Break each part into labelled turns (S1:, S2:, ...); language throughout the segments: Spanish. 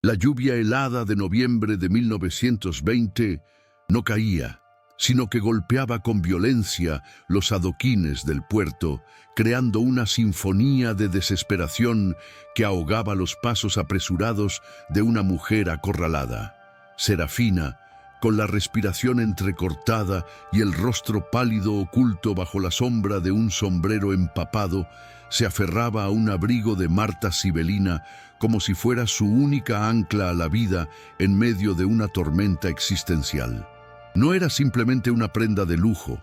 S1: La lluvia helada de noviembre de 1920 no caía, sino que golpeaba con violencia los adoquines del puerto, creando una sinfonía de desesperación que ahogaba los pasos apresurados de una mujer acorralada. Serafina, con la respiración entrecortada y el rostro pálido oculto bajo la sombra de un sombrero empapado, se aferraba a un abrigo de Marta Sibelina como si fuera su única ancla a la vida en medio de una tormenta existencial. No era simplemente una prenda de lujo.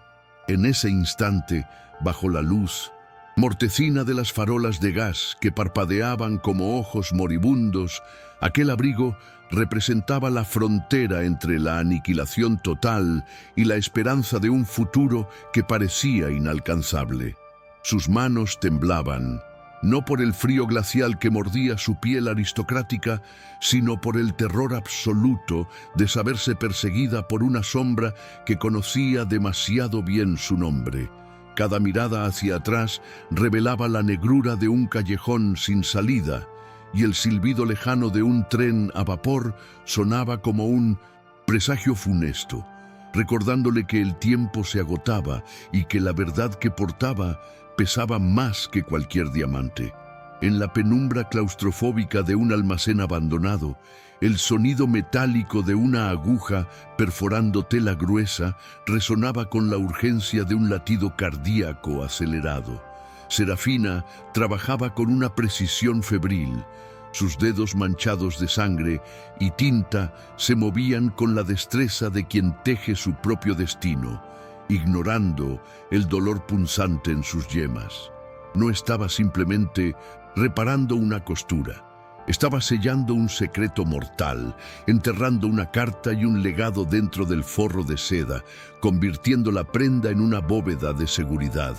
S1: En ese instante, bajo la luz mortecina de las farolas de gas que parpadeaban como ojos moribundos, aquel abrigo representaba la frontera entre la aniquilación total y la esperanza de un futuro que parecía inalcanzable. Sus manos temblaban, no por el frío glacial que mordía su piel aristocrática, sino por el terror absoluto de saberse perseguida por una sombra que conocía demasiado bien su nombre. Cada mirada hacia atrás revelaba la negrura de un callejón sin salida, y el silbido lejano de un tren a vapor sonaba como un presagio funesto, recordándole que el tiempo se agotaba y que la verdad que portaba pesaba más que cualquier diamante. En la penumbra claustrofóbica de un almacén abandonado, el sonido metálico de una aguja perforando tela gruesa resonaba con la urgencia de un latido cardíaco acelerado. Serafina trabajaba con una precisión febril. Sus dedos manchados de sangre y tinta se movían con la destreza de quien teje su propio destino, ignorando el dolor punzante en sus yemas. No estaba simplemente reparando una costura. Estaba sellando un secreto mortal, enterrando una carta y un legado dentro del forro de seda, convirtiendo la prenda en una bóveda de seguridad.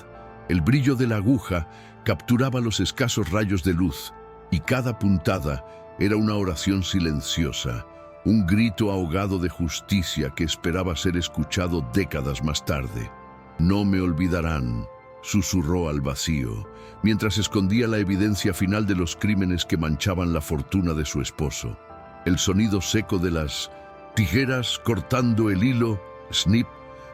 S1: El brillo de la aguja capturaba los escasos rayos de luz, y cada puntada era una oración silenciosa, un grito ahogado de justicia que esperaba ser escuchado décadas más tarde. «No me olvidarán», susurró al vacío, mientras escondía la evidencia final de los crímenes que manchaban la fortuna de su esposo. El sonido seco de las tijeras cortando el hilo, snip,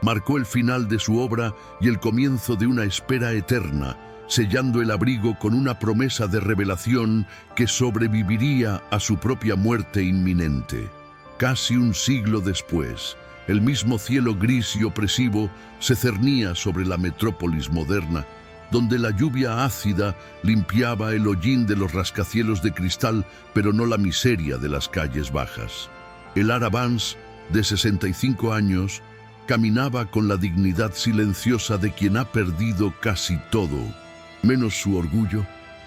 S1: marcó el final de su obra y el comienzo de una espera eterna, sellando el abrigo con una promesa de revelación que sobreviviría a su propia muerte inminente. Casi un siglo después, el mismo cielo gris y opresivo se cernía sobre la metrópolis moderna, donde la lluvia ácida limpiaba el hollín de los rascacielos de cristal, pero no la miseria de las calles bajas. El Ara Vance, de 65 años, caminaba con la dignidad silenciosa de quien ha perdido casi todo, menos su orgullo,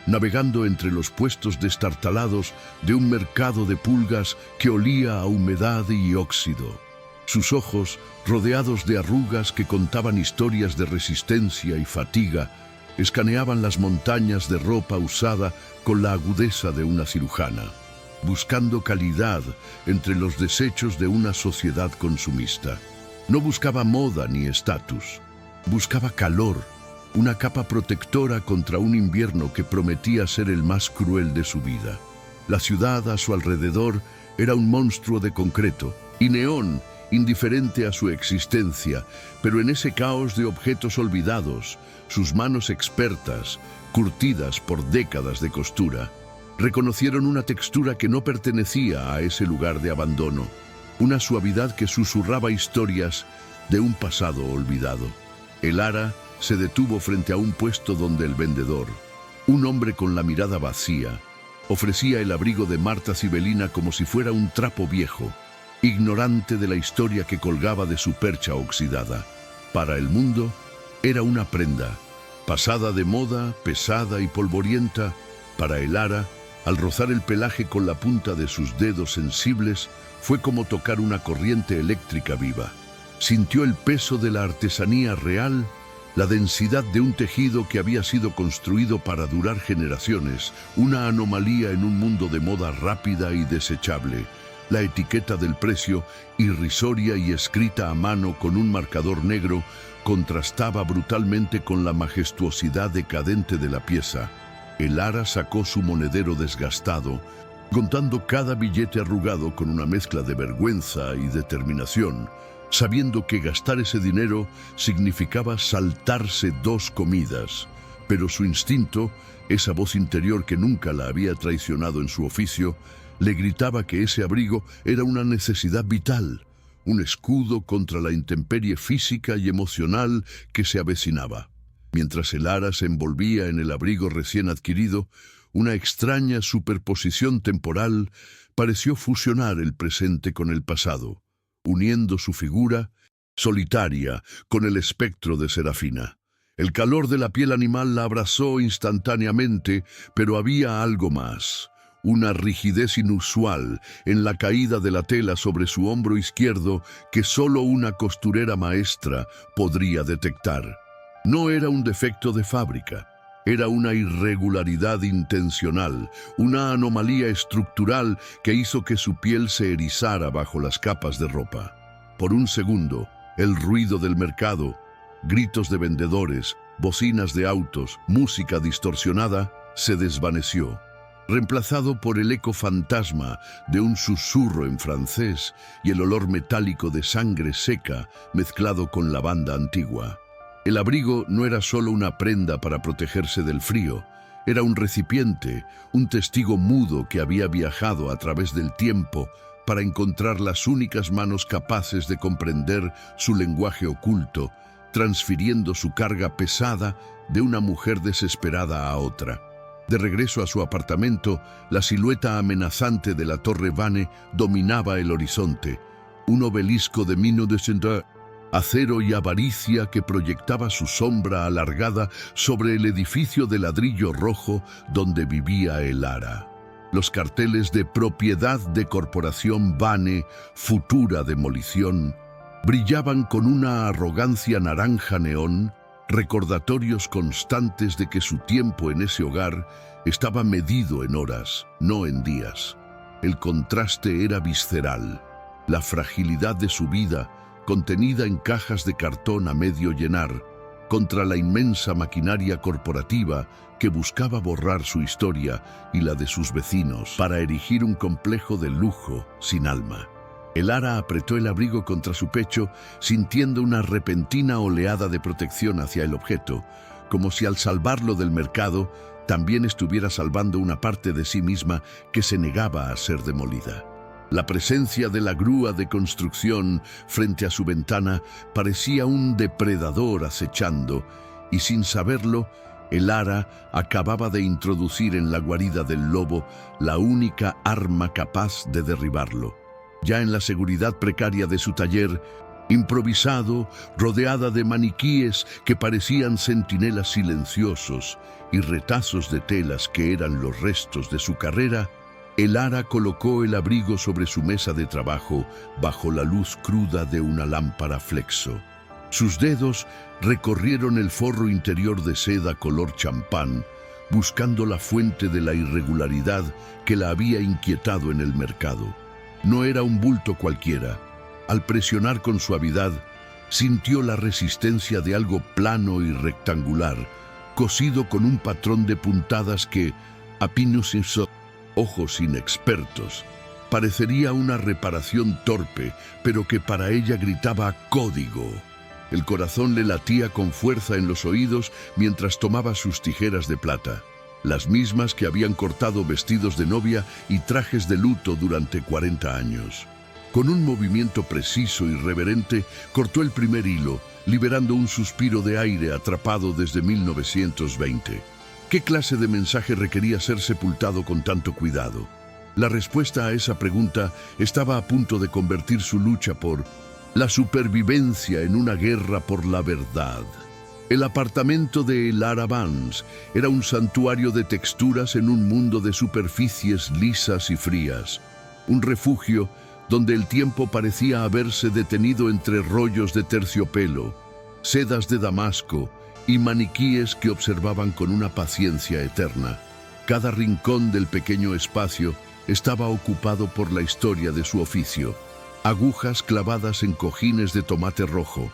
S1: navegando entre los puestos destartalados de un mercado de pulgas que olía a humedad y óxido. Sus ojos, rodeados de arrugas que contaban historias de resistencia y fatiga, escaneaban las montañas de ropa usada con la agudeza de una cirujana, buscando calidad entre los desechos de una sociedad consumista. No buscaba moda ni estatus, buscaba calor, una capa protectora contra un invierno que prometía ser el más cruel de su vida. La ciudad a su alrededor era un monstruo de concreto y neón, indiferente a su existencia, pero en ese caos de objetos olvidados, sus manos expertas, curtidas por décadas de costura, reconocieron una textura que no pertenecía a ese lugar de abandono, una suavidad que susurraba historias de un pasado olvidado. El Ara se detuvo frente a un puesto donde el vendedor, un hombre con la mirada vacía, ofrecía el abrigo de Marta Sibelina como si fuera un trapo viejo, ignorante de la historia que colgaba de su percha oxidada. Para el mundo, era una prenda, pasada de moda, pesada y polvorienta. Para el Ara, al rozar el pelaje con la punta de sus dedos sensibles, fue como tocar una corriente eléctrica viva. Sintió el peso de la artesanía real, la densidad de un tejido que había sido construido para durar generaciones, una anomalía en un mundo de moda rápida y desechable. La etiqueta del precio, irrisoria y escrita a mano con un marcador negro, contrastaba brutalmente con la majestuosidad decadente de la pieza. El Ara sacó su monedero desgastado, contando cada billete arrugado con una mezcla de vergüenza y determinación, sabiendo que gastar ese dinero significaba saltarse 2 comidas. Pero su instinto, esa voz interior que nunca la había traicionado en su oficio, le gritaba que ese abrigo era una necesidad vital, un escudo contra la intemperie física y emocional que se avecinaba. Mientras el Lara se envolvía en el abrigo recién adquirido, una extraña superposición temporal pareció fusionar el presente con el pasado, uniendo su figura, solitaria, con el espectro de Serafina. El calor de la piel animal la abrazó instantáneamente, pero había algo más. Una rigidez inusual en la caída de la tela sobre su hombro izquierdo que solo una costurera maestra podría detectar. No era un defecto de fábrica. Era una irregularidad intencional, una anomalía estructural que hizo que su piel se erizara bajo las capas de ropa. Por un segundo, el ruido del mercado, gritos de vendedores, bocinas de autos, música distorsionada, se desvaneció, reemplazado por el eco fantasma de un susurro en francés y el olor metálico de sangre seca mezclado con lavanda antigua. El abrigo no era solo una prenda para protegerse del frío, era un recipiente, un testigo mudo que había viajado a través del tiempo para encontrar las únicas manos capaces de comprender su lenguaje oculto, transfiriendo su carga pesada de una mujer desesperada a otra. De regreso a su apartamento, la silueta amenazante de la Torre Vane dominaba el horizonte, un obelisco de mino de acero y avaricia que proyectaba su sombra alargada sobre el edificio de ladrillo rojo donde vivía el Lara. Los carteles de propiedad de Corporación Vane, futura demolición, brillaban con una arrogancia naranja neón, recordatorios constantes de que su tiempo en ese hogar estaba medido en horas, no en días. El contraste era visceral. La fragilidad de su vida, contenida en cajas de cartón a medio llenar, contra la inmensa maquinaria corporativa que buscaba borrar su historia y la de sus vecinos para erigir un complejo de lujo sin alma. El Lara apretó el abrigo contra su pecho, sintiendo una repentina oleada de protección hacia el objeto, como si al salvarlo del mercado también estuviera salvando una parte de sí misma que se negaba a ser demolida. La presencia de la grúa de construcción frente a su ventana parecía un depredador acechando, y sin saberlo, el Lara acababa de introducir en la guarida del lobo la única arma capaz de derribarlo. Ya en la seguridad precaria de su taller, improvisado, rodeada de maniquíes que parecían centinelas silenciosos y retazos de telas que eran los restos de su carrera, el Lara colocó el abrigo sobre su mesa de trabajo bajo la luz cruda de una lámpara flexo. Sus dedos recorrieron el forro interior de seda color champán, buscando la fuente de la irregularidad que la había inquietado en el mercado. No era un bulto cualquiera. Al presionar con suavidad, sintió la resistencia de algo plano y rectangular, cosido con un patrón de puntadas que, a pinos ojos inexpertos, parecería una reparación torpe, pero que para ella gritaba código. El corazón le latía con fuerza en los oídos mientras tomaba sus tijeras de plata, las mismas que habían cortado vestidos de novia y trajes de luto durante 40 años. Con un movimiento preciso y reverente, cortó el primer hilo, liberando un suspiro de aire atrapado desde 1920. ¿Qué clase de mensaje requería ser sepultado con tanto cuidado? La respuesta a esa pregunta estaba a punto de convertir su lucha por la supervivencia en una guerra por la verdad. El apartamento de Lara Vance era un santuario de texturas en un mundo de superficies lisas y frías, un refugio donde el tiempo parecía haberse detenido entre rollos de terciopelo, sedas de damasco y maniquíes que observaban con una paciencia eterna. Cada rincón del pequeño espacio estaba ocupado por la historia de su oficio. Agujas clavadas en cojines de tomate rojo,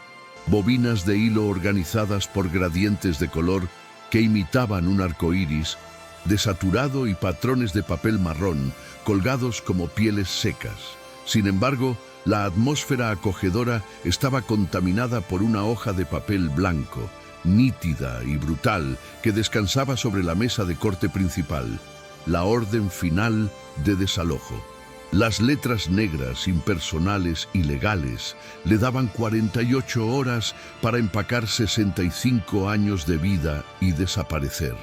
S1: bobinas de hilo organizadas por gradientes de color que imitaban un arco iris, desaturado y patrones de papel marrón colgados como pieles secas. Sin embargo, la atmósfera acogedora estaba contaminada por una hoja de papel blanco, nítida y brutal, que descansaba sobre la mesa de corte principal, la orden final de desalojo. Las letras negras, impersonales y legales le daban 48 horas para empacar 65 años de vida y desaparecer.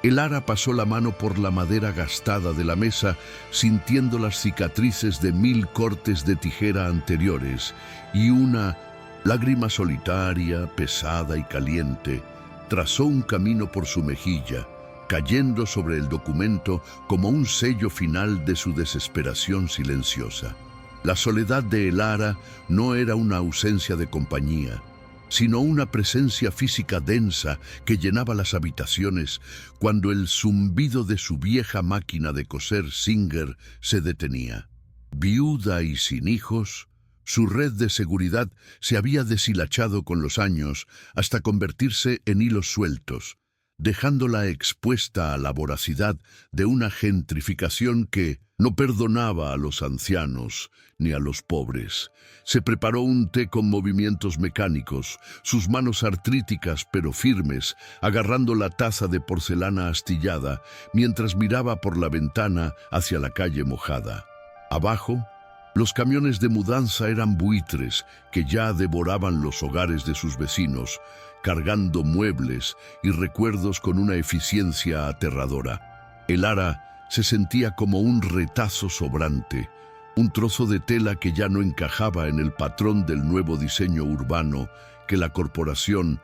S1: Elara pasó la mano por la madera gastada de la mesa, sintiendo las cicatrices de 1000 cortes de tijera anteriores, y una lágrima solitaria, pesada y caliente, trazó un camino por su mejilla, cayendo sobre el documento como un sello final de su desesperación silenciosa. La soledad de Elara no era una ausencia de compañía, sino una presencia física densa que llenaba las habitaciones cuando el zumbido de su vieja máquina de coser Singer se detenía. Viuda y sin hijos, su red de seguridad se había deshilachado con los años hasta convertirse en hilos sueltos, dejándola expuesta a la voracidad de una gentrificación que no perdonaba a los ancianos ni a los pobres. Se preparó un té con movimientos mecánicos, sus manos artríticas pero firmes, agarrando la taza de porcelana astillada, mientras miraba por la ventana hacia la calle mojada. Abajo, los camiones de mudanza eran buitres que ya devoraban los hogares de sus vecinos, cargando muebles y recuerdos con una eficiencia aterradora. Elara se sentía como un retazo sobrante, un trozo de tela que ya no encajaba en el patrón del nuevo diseño urbano que la corporación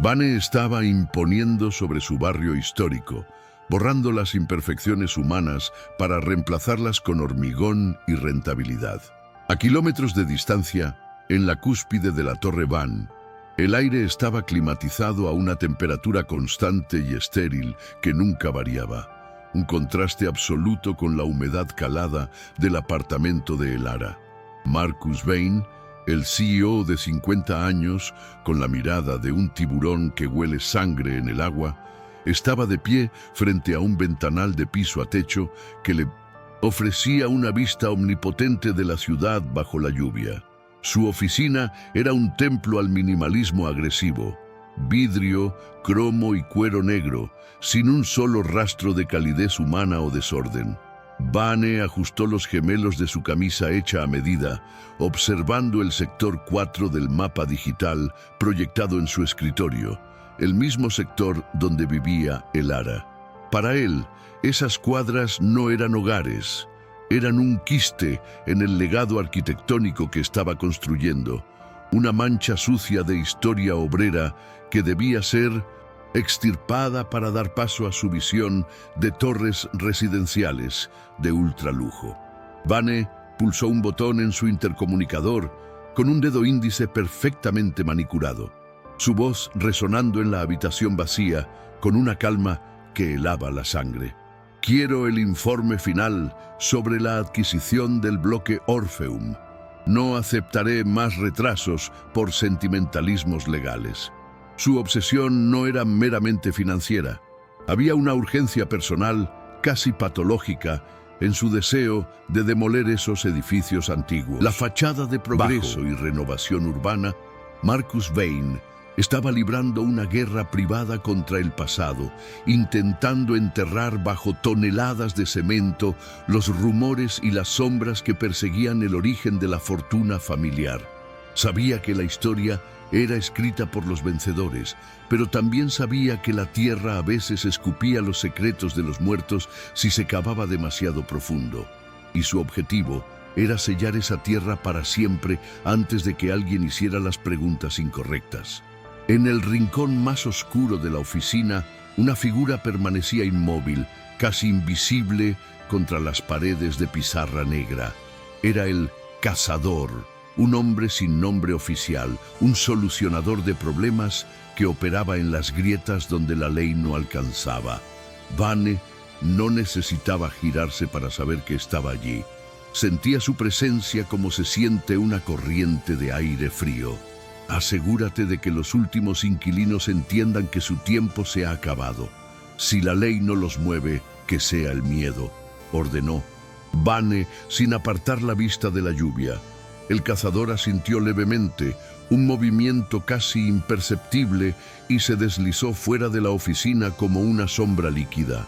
S1: Vane estaba imponiendo sobre su barrio histórico, borrando las imperfecciones humanas para reemplazarlas con hormigón y rentabilidad. A kilómetros de distancia, en la cúspide de la Torre Van, el aire estaba climatizado a una temperatura constante y estéril que nunca variaba, un contraste absoluto con la humedad calada del apartamento de Elara. Marcus Vane, el CEO de 50 años, con la mirada de un tiburón que huele sangre en el agua, estaba de pie frente a un ventanal de piso a techo que le ofrecía una vista omnipotente de la ciudad bajo la lluvia. Su oficina era un templo al minimalismo agresivo: vidrio, cromo y cuero negro, sin un solo rastro de calidez humana o desorden. Vane ajustó los gemelos de su camisa hecha a medida, observando el sector 4 del mapa digital proyectado en su escritorio, el mismo sector donde vivía Elara. Para él, esas cuadras no eran hogares, eran un quiste en el legado arquitectónico que estaba construyendo, una mancha sucia de historia obrera que debía ser extirpada para dar paso a su visión de torres residenciales de ultralujo. Vane pulsó un botón en su intercomunicador con un dedo índice perfectamente manicurado, su voz resonando en la habitación vacía con una calma que helaba la sangre. Quiero el informe final sobre la adquisición del bloque Orpheum. No aceptaré más retrasos por sentimentalismos legales. Su obsesión no era meramente financiera. Había una urgencia personal, casi patológica, en su deseo de demoler esos edificios antiguos. La fachada de progreso y renovación urbana, Marcus Vane estaba librando una guerra privada contra el pasado, intentando enterrar bajo toneladas de cemento los rumores y las sombras que perseguían el origen de la fortuna familiar. Sabía que la historia era escrita por los vencedores, pero también sabía que la tierra a veces escupía los secretos de los muertos si se cavaba demasiado profundo. Y su objetivo era sellar esa tierra para siempre antes de que alguien hiciera las preguntas incorrectas. En el rincón más oscuro de la oficina, una figura permanecía inmóvil, casi invisible contra las paredes de pizarra negra. Era el cazador, un hombre sin nombre oficial, un solucionador de problemas que operaba en las grietas donde la ley no alcanzaba. Vane no necesitaba girarse para saber que estaba allí. Sentía su presencia como se siente una corriente de aire frío. Asegúrate de que los últimos inquilinos entiendan que su tiempo se ha acabado. Si la ley no los mueve, que sea el miedo, ordenó Vane sin apartar la vista de la lluvia. El cazador asintió levemente, un movimiento casi imperceptible, y se deslizó fuera de la oficina como una sombra líquida.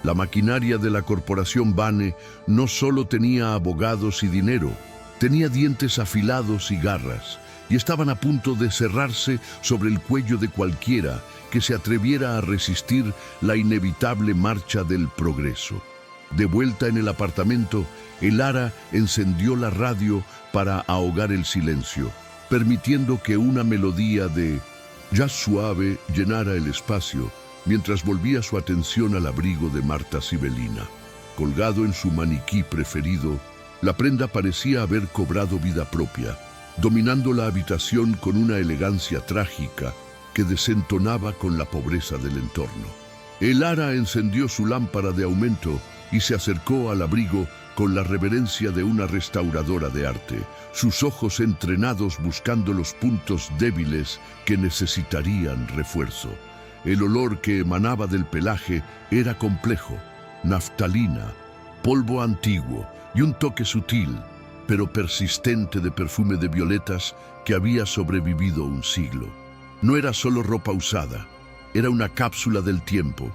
S1: La maquinaria de la corporación Vane no solo tenía abogados y dinero, tenía dientes afilados y garras, y estaban a punto de cerrarse sobre el cuello de cualquiera que se atreviera a resistir la inevitable marcha del progreso. De vuelta en el apartamento, Elara encendió la radio para ahogar el silencio, permitiendo que una melodía de jazz suave llenara el espacio, mientras volvía su atención al abrigo de Marta Sibelina. Colgado en su maniquí preferido, la prenda parecía haber cobrado vida propia, dominando la habitación con una elegancia trágica que desentonaba con la pobreza del entorno. Elara encendió su lámpara de aumento y se acercó al abrigo con la reverencia de una restauradora de arte, sus ojos entrenados buscando los puntos débiles que necesitarían refuerzo. El olor que emanaba del pelaje era complejo: naftalina, polvo antiguo y un toque sutil, pero persistente de perfume de violetas que había sobrevivido un siglo. No era solo ropa usada, era una cápsula del tiempo,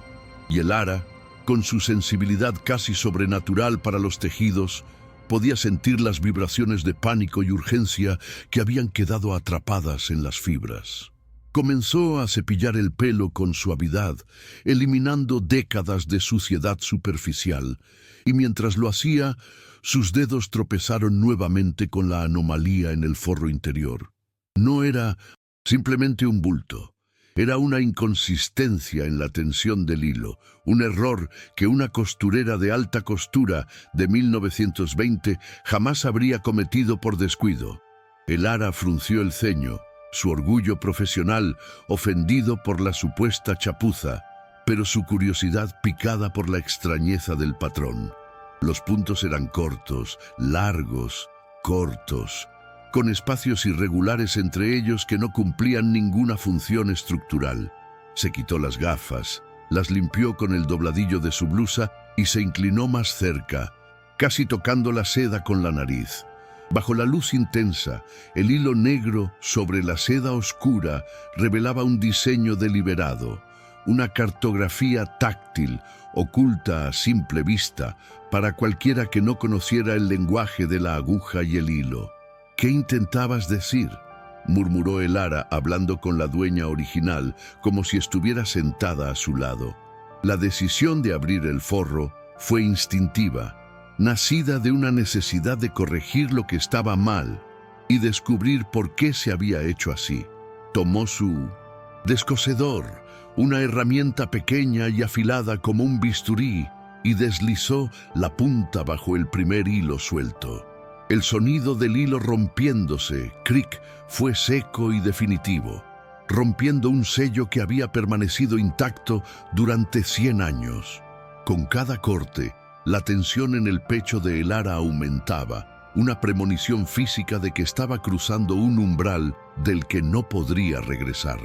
S1: y Elara, con su sensibilidad casi sobrenatural para los tejidos, podía sentir las vibraciones de pánico y urgencia que habían quedado atrapadas en las fibras. Comenzó a cepillar el pelo con suavidad, eliminando décadas de suciedad superficial, y mientras lo hacía, sus dedos tropezaron nuevamente con la anomalía en el forro interior. No era simplemente un bulto. Era una inconsistencia en la tensión del hilo, un error que una costurera de alta costura de 1920 jamás habría cometido por descuido. Elara frunció el ceño, su orgullo profesional ofendido por la supuesta chapuza, pero su curiosidad picada por la extrañeza del patrón. Los puntos eran cortos, largos, cortos, con espacios irregulares entre ellos que no cumplían ninguna función estructural. Se quitó las gafas, las limpió con el dobladillo de su blusa y se inclinó más cerca, casi tocando la seda con la nariz. Bajo la luz intensa, el hilo negro sobre la seda oscura revelaba un diseño deliberado, una cartografía táctil, oculta a simple vista para cualquiera que no conociera el lenguaje de la aguja y el hilo. «¿Qué intentabas decir?», murmuró Elara, hablando con la dueña original, como si estuviera sentada a su lado. La decisión de abrir el forro fue instintiva, nacida de una necesidad de corregir lo que estaba mal y descubrir por qué se había hecho así. Tomó su descosedor, una herramienta pequeña y afilada como un bisturí, y deslizó la punta bajo el primer hilo suelto. El sonido del hilo rompiéndose, cric, fue seco y definitivo, rompiendo un sello que había permanecido intacto durante 100 años. Con cada corte, la tensión en el pecho de Elara aumentaba, una premonición física de que estaba cruzando un umbral del que no podría regresar.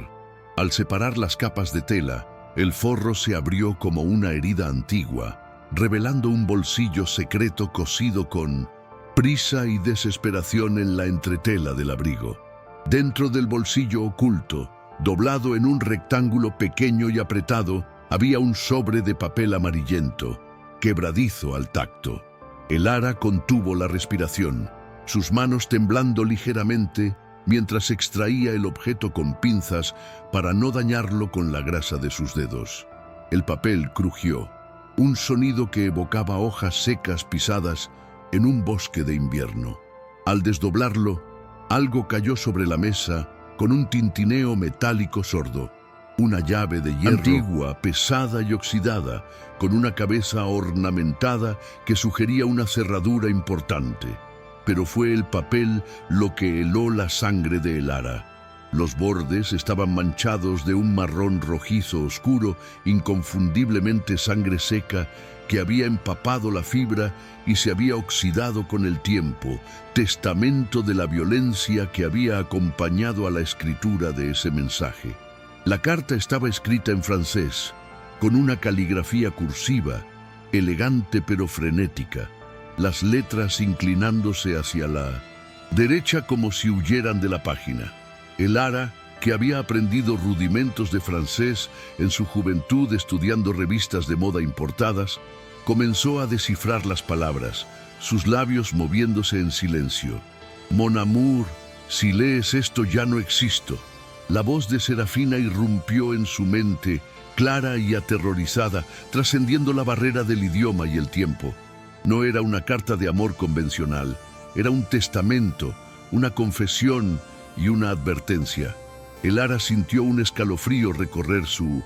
S1: Al separar las capas de tela, el forro se abrió como una herida antigua, revelando un bolsillo secreto cosido con prisa y desesperación en la entretela del abrigo. Dentro del bolsillo oculto, doblado en un rectángulo pequeño y apretado, había un sobre de papel amarillento, quebradizo al tacto. Elara contuvo la respiración, sus manos temblando ligeramente mientras extraía el objeto con pinzas para no dañarlo con la grasa de sus dedos. El papel crujió, un sonido que evocaba hojas secas pisadas en un bosque de invierno. Al desdoblarlo, algo cayó sobre la mesa con un tintineo metálico sordo. Una llave de hierro antigua, pesada y oxidada, con una cabeza ornamentada que sugería una cerradura importante. Pero fue el papel lo que heló la sangre de Elara. Los bordes estaban manchados de un marrón rojizo oscuro, inconfundiblemente sangre seca, que había empapado la fibra y se había oxidado con el tiempo, testamento de la violencia que había acompañado a la escritura de ese mensaje. La carta estaba escrita en francés, con una caligrafía cursiva, elegante pero frenética, las letras inclinándose hacia la derecha como si huyeran de la página. Lara, que había aprendido rudimentos de francés en su juventud estudiando revistas de moda importadas, comenzó a descifrar las palabras, sus labios moviéndose en silencio. Mon amour, si lees esto ya no existo. La voz de Serafina irrumpió en su mente, clara y aterrorizada, trascendiendo la barrera del idioma y el tiempo. No era una carta de amor convencional, era un testamento, una confesión y una advertencia. Lara sintió un escalofrío recorrer su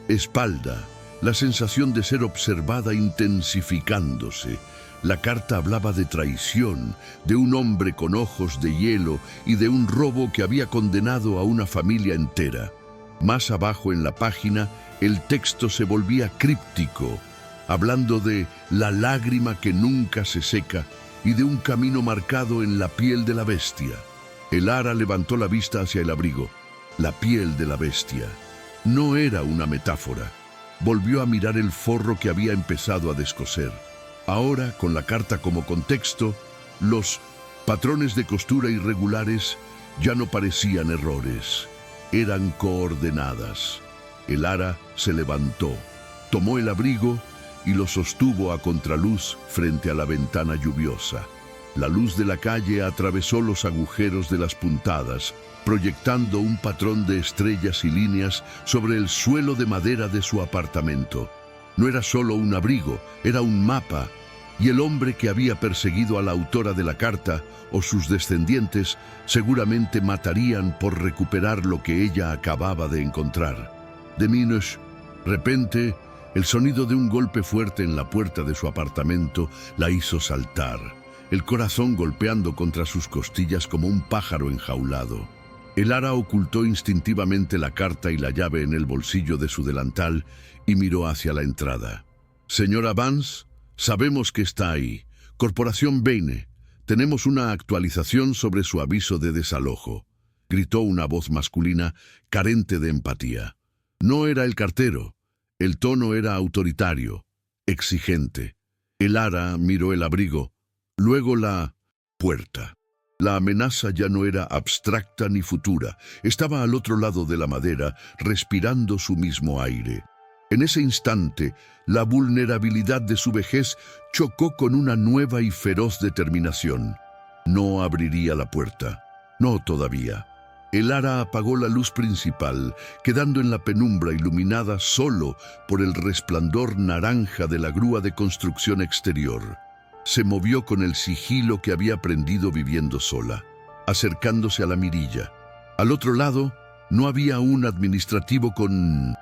S1: espalda, la sensación de ser observada intensificándose. La carta hablaba de traición, de un hombre con ojos de hielo y de un robo que había condenado a una familia entera. Más abajo en la página, el texto se volvía críptico, hablando de la lágrima que nunca se seca y de un camino marcado en la piel de la bestia. Lara levantó la vista hacia el abrigo. La piel de la bestia. No era una metáfora. Volvió a mirar el forro que había empezado a descoser. Ahora, con la carta como contexto, los patrones de costura irregulares ya no parecían errores. Eran coordenadas. Lara se levantó, tomó el abrigo y lo sostuvo a contraluz frente a la ventana lluviosa. La luz de la calle atravesó los agujeros de las puntadas, proyectando un patrón de estrellas y líneas sobre el suelo de madera de su apartamento. No era solo un abrigo, era un mapa, y el hombre que había perseguido a la autora de la carta o sus descendientes seguramente matarían por recuperar lo que ella acababa de encontrar. De repente, el sonido de un golpe fuerte en la puerta de su apartamento la hizo saltar, el corazón golpeando contra sus costillas como un pájaro enjaulado. Lara ocultó instintivamente la carta y la llave en el bolsillo de su delantal y miró hacia la entrada. «Señora Vance, sabemos que está ahí. Corporación Baine, tenemos una actualización sobre su aviso de desalojo», gritó una voz masculina carente de empatía. No era el cartero. El tono era autoritario, exigente. Lara miró el abrigo, luego la puerta. La amenaza ya no era abstracta ni futura. Estaba al otro lado de la madera, respirando su mismo aire. En ese instante, la vulnerabilidad de su vejez chocó con una nueva y feroz determinación. No abriría la puerta. No todavía. Lara apagó la luz principal, quedando en la penumbra iluminada solo por el resplandor naranja de la grúa de construcción exterior. Se movió con el sigilo que había aprendido viviendo sola, acercándose a la mirilla. Al otro lado, no había un administrativo con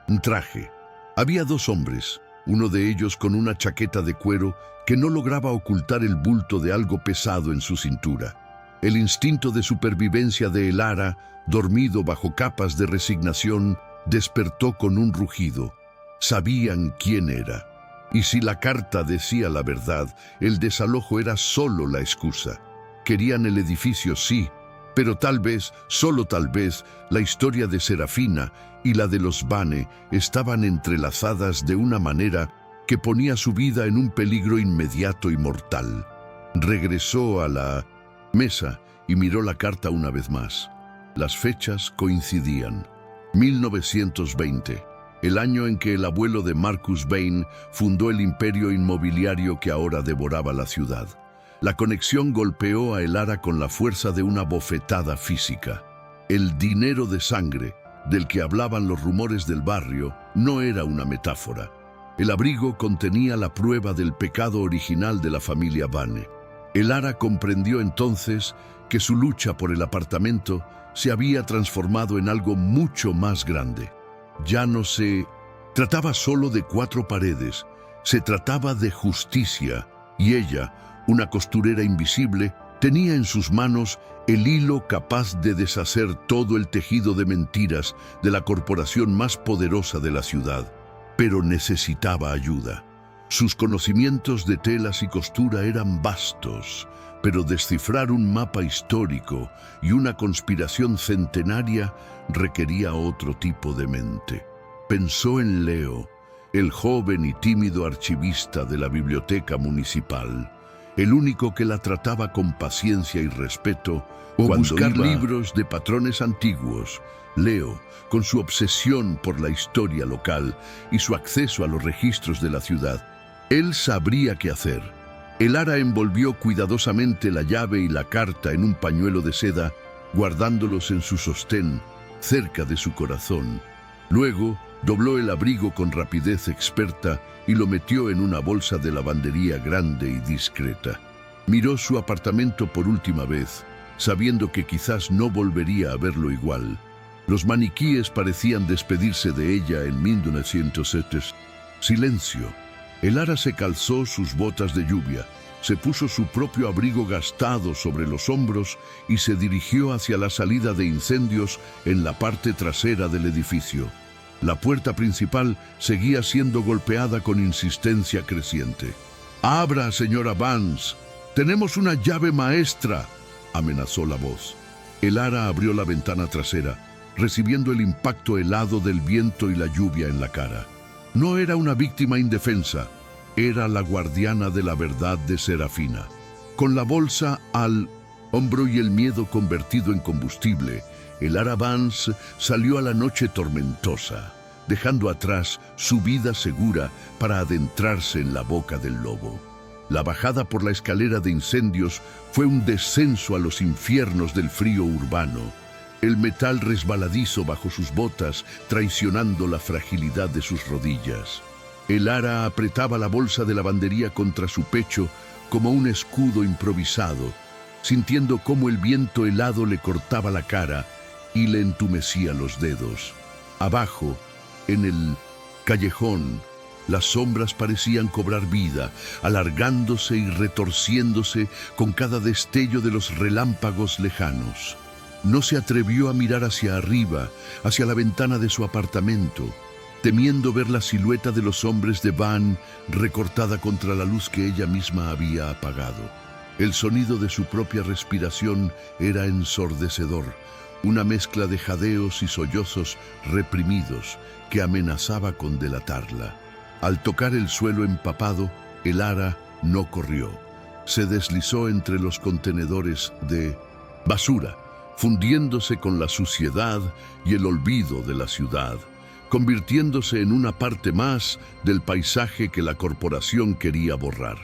S1: un traje. Había dos hombres, uno de ellos con una chaqueta de cuero que no lograba ocultar el bulto de algo pesado en su cintura. El instinto de supervivencia de Lara, dormido bajo capas de resignación, despertó con un rugido. Sabían quién era. Y si la carta decía la verdad, el desalojo era solo la excusa. Querían el edificio, sí, pero tal vez, solo tal vez, la historia de Serafina y la de los Vane estaban entrelazadas de una manera que ponía su vida en un peligro inmediato y mortal. Regresó a la mesa y miró la carta una vez más. Las fechas coincidían. 1920. El año en que el abuelo de Marcus Bain fundó el imperio inmobiliario que ahora devoraba la ciudad. La conexión golpeó a Lara con la fuerza de una bofetada física. El dinero de sangre, del que hablaban los rumores del barrio, no era una metáfora. El abrigo contenía la prueba del pecado original de la familia Vane. Lara comprendió entonces que su lucha por el apartamento se había transformado en algo mucho más grande. Ya no se trataba solo de 4 paredes, se trataba de justicia, y ella, una costurera invisible, tenía en sus manos el hilo capaz de deshacer todo el tejido de mentiras de la corporación más poderosa de la ciudad. Pero necesitaba ayuda. Sus conocimientos de telas y costura eran vastos, pero descifrar un mapa histórico y una conspiración centenaria requería otro tipo de mente. Pensó en Leo, el joven y tímido archivista de la biblioteca municipal, el único que la trataba con paciencia y respeto. Cuando buscar libros de patrones antiguos, Leo, con su obsesión por la historia local y su acceso a los registros de la ciudad, él sabría qué hacer. El ara envolvió cuidadosamente la llave y la carta en un pañuelo de seda, guardándolos en su sostén, cerca de su corazón. Luego, dobló el abrigo con rapidez experta y lo metió en una bolsa de lavandería grande y discreta. Miró su apartamento por última vez, sabiendo que quizás no volvería a verlo igual. Los maniquíes parecían despedirse de ella en 1907. Silencio. El ara se calzó sus botas de lluvia, se puso su propio abrigo gastado sobre los hombros y se dirigió hacia la salida de incendios en la parte trasera del edificio. La puerta principal seguía siendo golpeada con insistencia creciente. «¡Abra, señora Vance! ¡Tenemos una llave maestra!», amenazó la voz. El ara abrió la ventana trasera, recibiendo el impacto helado del viento y la lluvia en la cara. No era una víctima indefensa, era la guardiana de la verdad de Serafina. Con la bolsa al hombro y el miedo convertido en combustible, el ara Vance salió a la noche tormentosa, dejando atrás su vida segura para adentrarse en la boca del lobo. La bajada por la escalera de incendios fue un descenso a los infiernos del frío urbano. El metal resbaladizo bajo sus botas, traicionando la fragilidad de sus rodillas. El ara apretaba la bolsa de lavandería contra su pecho como un escudo improvisado, sintiendo cómo el viento helado le cortaba la cara y le entumecía los dedos. Abajo, en el callejón, las sombras parecían cobrar vida, alargándose y retorciéndose con cada destello de los relámpagos lejanos. No se atrevió a mirar hacia arriba, hacia la ventana de su apartamento, temiendo ver la silueta de los hombres de Van recortada contra la luz que ella misma había apagado. El sonido de su propia respiración era ensordecedor, una mezcla de jadeos y sollozos reprimidos que amenazaba con delatarla. Al tocar el suelo empapado, el ara no corrió. Se deslizó entre los contenedores de basura, fundiéndose con la suciedad y el olvido de la ciudad, convirtiéndose en una parte más del paisaje que la corporación quería borrar.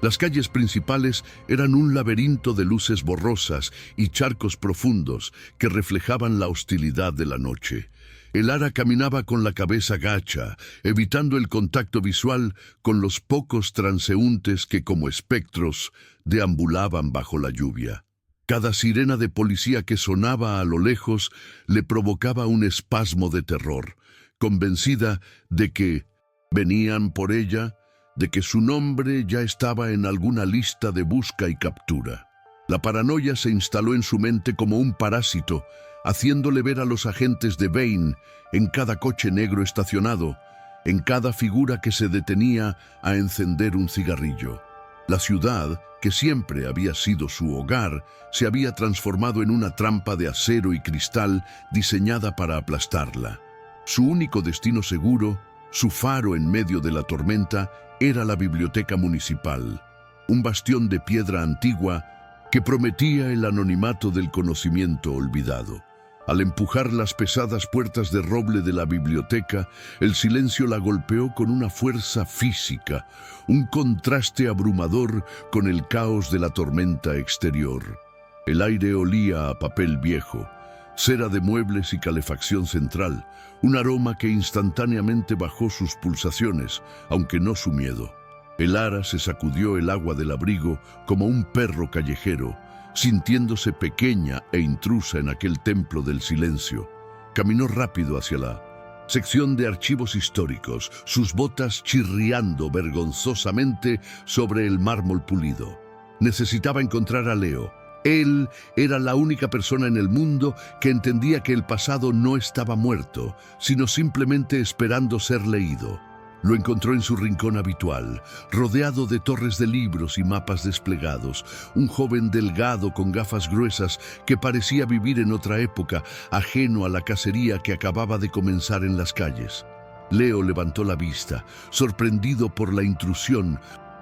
S1: Las calles principales eran un laberinto de luces borrosas y charcos profundos que reflejaban la hostilidad de la noche. El ara caminaba con la cabeza gacha, evitando el contacto visual con los pocos transeúntes que, como espectros, deambulaban bajo la lluvia. Cada sirena de policía que sonaba a lo lejos le provocaba un espasmo de terror, convencida de que venían por ella, de que su nombre ya estaba en alguna lista de busca y captura. La paranoia se instaló en su mente como un parásito, haciéndole ver a los agentes de Vane en cada coche negro estacionado, en cada figura que se detenía a encender un cigarrillo. La ciudad, que siempre había sido su hogar, se había transformado en una trampa de acero y cristal diseñada para aplastarla. Su único destino seguro, su faro en medio de la tormenta, era la biblioteca municipal, un bastión de piedra antigua que prometía el anonimato del conocimiento olvidado. Al empujar las pesadas puertas de roble de la biblioteca, el silencio la golpeó con una fuerza física, un contraste abrumador con el caos de la tormenta exterior. El aire olía a papel viejo, cera de muebles y calefacción central, un aroma que instantáneamente bajó sus pulsaciones, aunque no su miedo. El ara se sacudió el agua del abrigo como un perro callejero, sintiéndose pequeña e intrusa en aquel templo del silencio. Caminó rápido hacia la sección de archivos históricos, sus botas chirriando vergonzosamente sobre el mármol pulido. Necesitaba encontrar a Leo. Él era la única persona en el mundo que entendía que el pasado no estaba muerto, sino simplemente esperando ser leído. Lo encontró en su rincón habitual, rodeado de torres de libros y mapas desplegados, un joven delgado con gafas gruesas que parecía vivir en otra época, ajeno a la cacería que acababa de comenzar en las calles. Leo levantó la vista, sorprendido por la intrusión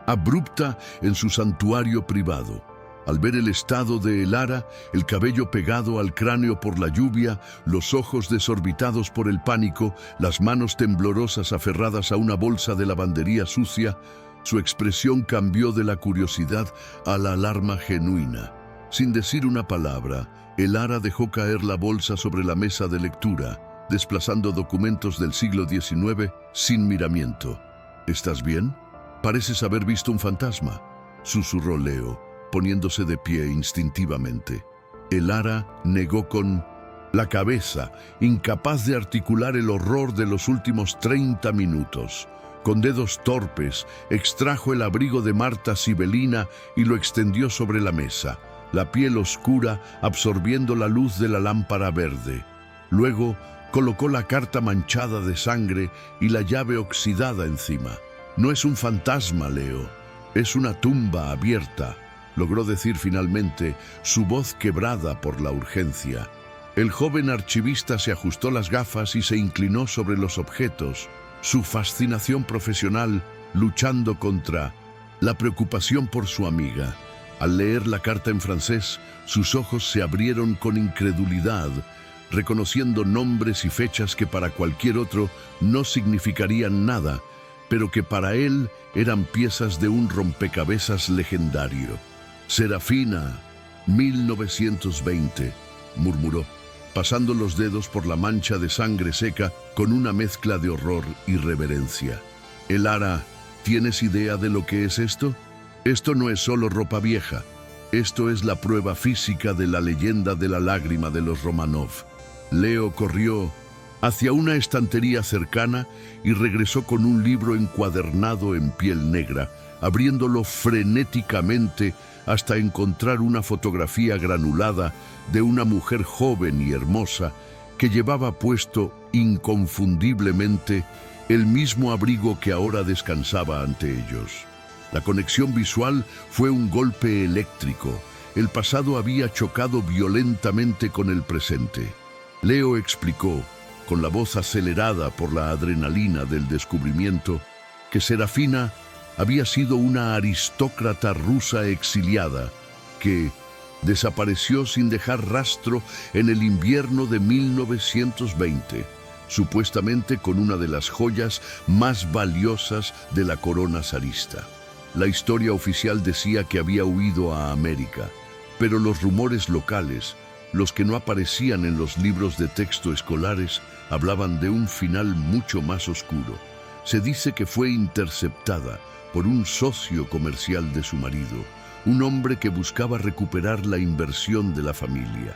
S1: abrupta en su santuario privado. Al ver el estado de Elara, el cabello pegado al cráneo por la lluvia, los ojos desorbitados por el pánico, las manos temblorosas aferradas a una bolsa de lavandería sucia, su expresión cambió de la curiosidad a la alarma genuina. Sin decir una palabra, Elara dejó caer la bolsa sobre la mesa de lectura, desplazando documentos del siglo XIX sin miramiento. ¿Estás bien? Pareces haber visto un fantasma, susurró Leo, poniéndose de pie instintivamente. Elara negó con la cabeza, incapaz de articular el horror de los últimos 30 minutos. Con dedos torpes, extrajo el abrigo de Marta Sibelina y lo extendió sobre la mesa, la piel oscura absorbiendo la luz de la lámpara verde. Luego, colocó la carta manchada de sangre y la llave oxidada encima. No es un fantasma, Leo. Es una tumba abierta, logró decir finalmente, su voz quebrada por la urgencia. El joven archivista se ajustó las gafas y se inclinó sobre los objetos, su fascinación profesional luchando contra la preocupación por su amiga. Al leer la carta en francés, sus ojos se abrieron con incredulidad, reconociendo nombres y fechas que para cualquier otro no significarían nada, pero que para él eran piezas de un rompecabezas legendario. Serafina, 1920, murmuró, pasando los dedos por la mancha de sangre seca con una mezcla de horror y reverencia. Elara, ¿tienes idea de lo que es esto? Esto no es solo ropa vieja. Esto es la prueba física de la leyenda de la lágrima de los Romanov. Leo corrió hacia una estantería cercana y regresó con un libro encuadernado en piel negra, abriéndolo frenéticamente hasta encontrar una fotografía granulada de una mujer joven y hermosa que llevaba puesto inconfundiblemente el mismo abrigo que ahora descansaba ante ellos. La conexión visual fue un golpe eléctrico. El pasado había chocado violentamente con el presente. Leo explicó, con la voz acelerada por la adrenalina del descubrimiento, que Serafina había sido una aristócrata rusa exiliada que desapareció sin dejar rastro en el invierno de 1920, supuestamente con una de las joyas más valiosas de la corona zarista. La historia oficial decía que había huido a América, pero los rumores locales, los que no aparecían en los libros de texto escolares, hablaban de un final mucho más oscuro. Se dice que fue interceptada por un socio comercial de su marido, un hombre que buscaba recuperar la inversión de la familia,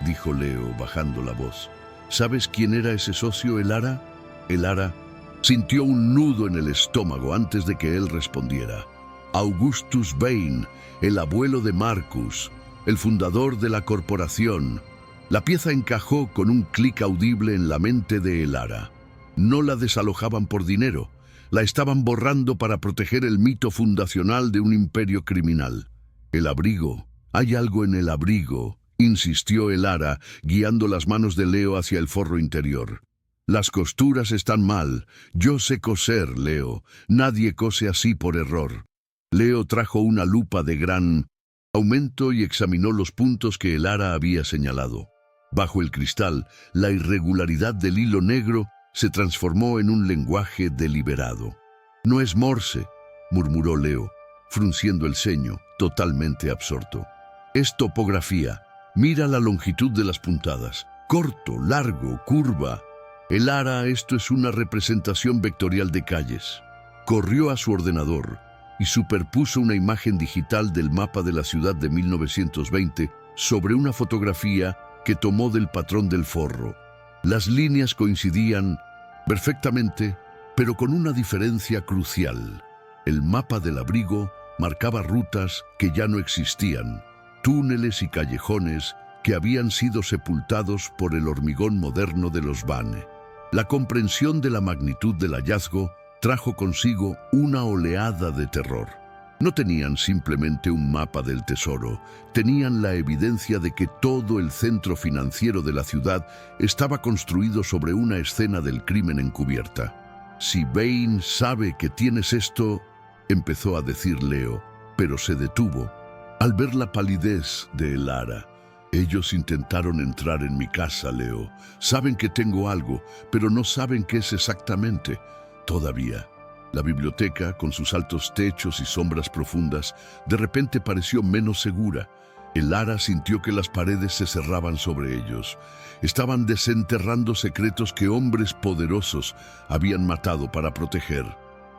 S1: dijo Leo bajando la voz. ¿Sabes quién era ese socio, Elara? Elara sintió un nudo en el estómago antes de que él respondiera. Augustus Bain, el abuelo de Marcus, el fundador de la corporación. La pieza encajó con un clic audible en la mente de Elara. No la desalojaban por dinero, la estaban borrando para proteger el mito fundacional de un imperio criminal. El abrigo. Hay algo en el abrigo, insistió Elara, guiando las manos de Leo hacia el forro interior. Las costuras están mal. Yo sé coser, Leo. Nadie cose así por error. Leo trajo una lupa de gran aumento y examinó los puntos que Elara había señalado. Bajo el cristal, la irregularidad del hilo negro se transformó en un lenguaje deliberado. «No es Morse», murmuró Leo, frunciendo el ceño, totalmente absorto. «Es topografía. Mira la longitud de las puntadas. Corto, largo, curva. Elara, esto es una representación vectorial de calles». Corrió a su ordenador y superpuso una imagen digital del mapa de la ciudad de 1920 sobre una fotografía que tomó del patrón del forro. Las líneas coincidían perfectamente, pero con una diferencia crucial. El mapa del abrigo marcaba rutas que ya no existían, túneles y callejones que habían sido sepultados por el hormigón moderno de los Vane. La comprensión de la magnitud del hallazgo trajo consigo una oleada de terror. No tenían simplemente un mapa del tesoro, tenían la evidencia de que todo el centro financiero de la ciudad estaba construido sobre una escena del crimen encubierta. Si Vane sabe que tienes esto, empezó a decir Leo, pero se detuvo al ver la palidez de Elara. Ellos intentaron entrar en mi casa, Leo. Saben que tengo algo, pero no saben qué es exactamente. Todavía. La biblioteca, con sus altos techos y sombras profundas, de repente pareció menos segura. Elara sintió que las paredes se cerraban sobre ellos. Estaban desenterrando secretos que hombres poderosos habían matado para proteger.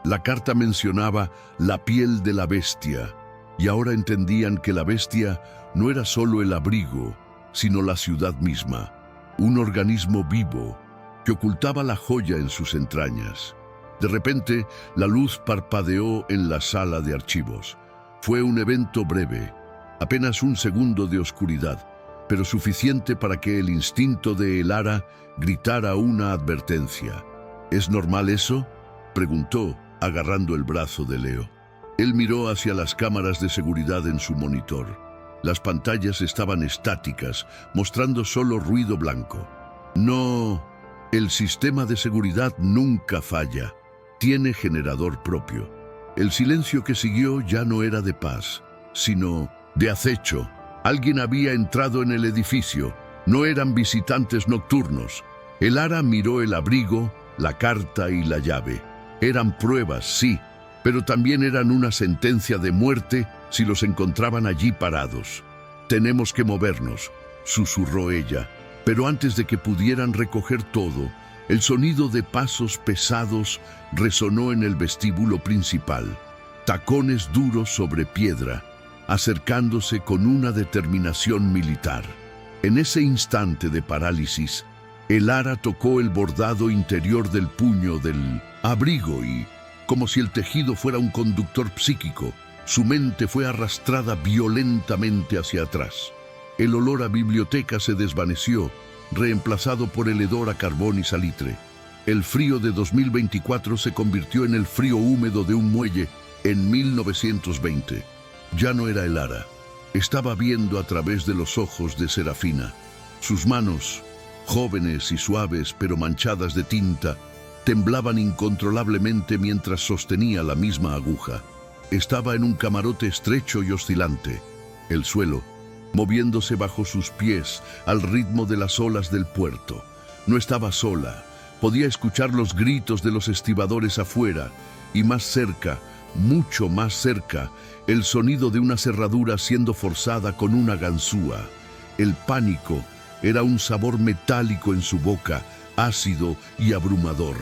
S1: La carta mencionaba la piel de la bestia, y ahora entendían que la bestia no era solo el abrigo, sino la ciudad misma, un organismo vivo que ocultaba la joya en sus entrañas. De repente, la luz parpadeó en la sala de archivos. Fue un evento breve, apenas un segundo de oscuridad, pero suficiente para que el instinto de Elara gritara una advertencia. ¿Es normal eso?, preguntó, agarrando el brazo de Leo. Él miró hacia las cámaras de seguridad en su monitor. Las pantallas estaban estáticas, mostrando solo ruido blanco. No, el sistema de seguridad nunca falla. Tiene generador propio. El silencio que siguió ya no era de paz, sino de acecho. Alguien había entrado en el edificio. No eran visitantes nocturnos. Elara miró el abrigo, la carta y la llave. Eran pruebas, sí, pero también eran una sentencia de muerte si los encontraban allí parados. «Tenemos que movernos», susurró ella, pero antes de que pudieran recoger todo, el sonido de pasos pesados resonó en el vestíbulo principal. Tacones duros sobre piedra, acercándose con una determinación militar. En ese instante de parálisis, Elara tocó el bordado interior del puño del abrigo y, como si el tejido fuera un conductor psíquico, su mente fue arrastrada violentamente hacia atrás. El olor a biblioteca se desvaneció, reemplazado por el hedor a carbón y salitre. El frío de 2024 se convirtió en el frío húmedo de un muelle en 1920. Ya no era Elara. Estaba viendo a través de los ojos de Serafina. Sus manos, jóvenes y suaves pero manchadas de tinta, temblaban incontrolablemente mientras sostenía la misma aguja. Estaba en un camarote estrecho y oscilante. El suelo, moviéndose bajo sus pies al ritmo de las olas del puerto. No estaba sola. Podía escuchar los gritos de los estibadores afuera y más cerca, mucho más cerca, el sonido de una cerradura siendo forzada con una ganzúa. El pánico era un sabor metálico en su boca, ácido y abrumador.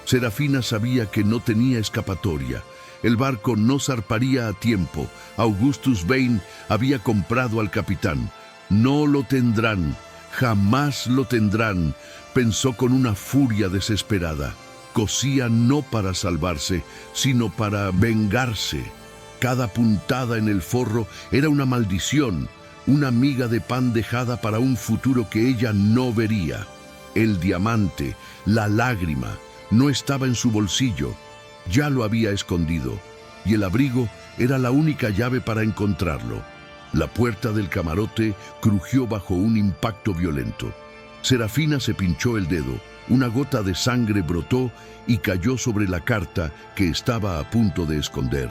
S1: Serafina sabía que no tenía escapatoria. El barco no zarparía a tiempo. Augustus Vane había comprado al capitán. No lo tendrán, jamás lo tendrán, pensó con una furia desesperada. Cosía no para salvarse, sino para vengarse. Cada puntada en el forro era una maldición, una miga de pan dejada para un futuro que ella no vería. El diamante, la lágrima, no estaba en su bolsillo. Ya lo había escondido, y el abrigo era la única llave para encontrarlo. La puerta del camarote crujió bajo un impacto violento. Serafina se pinchó el dedo, una gota de sangre brotó y cayó sobre la carta que estaba a punto de esconder.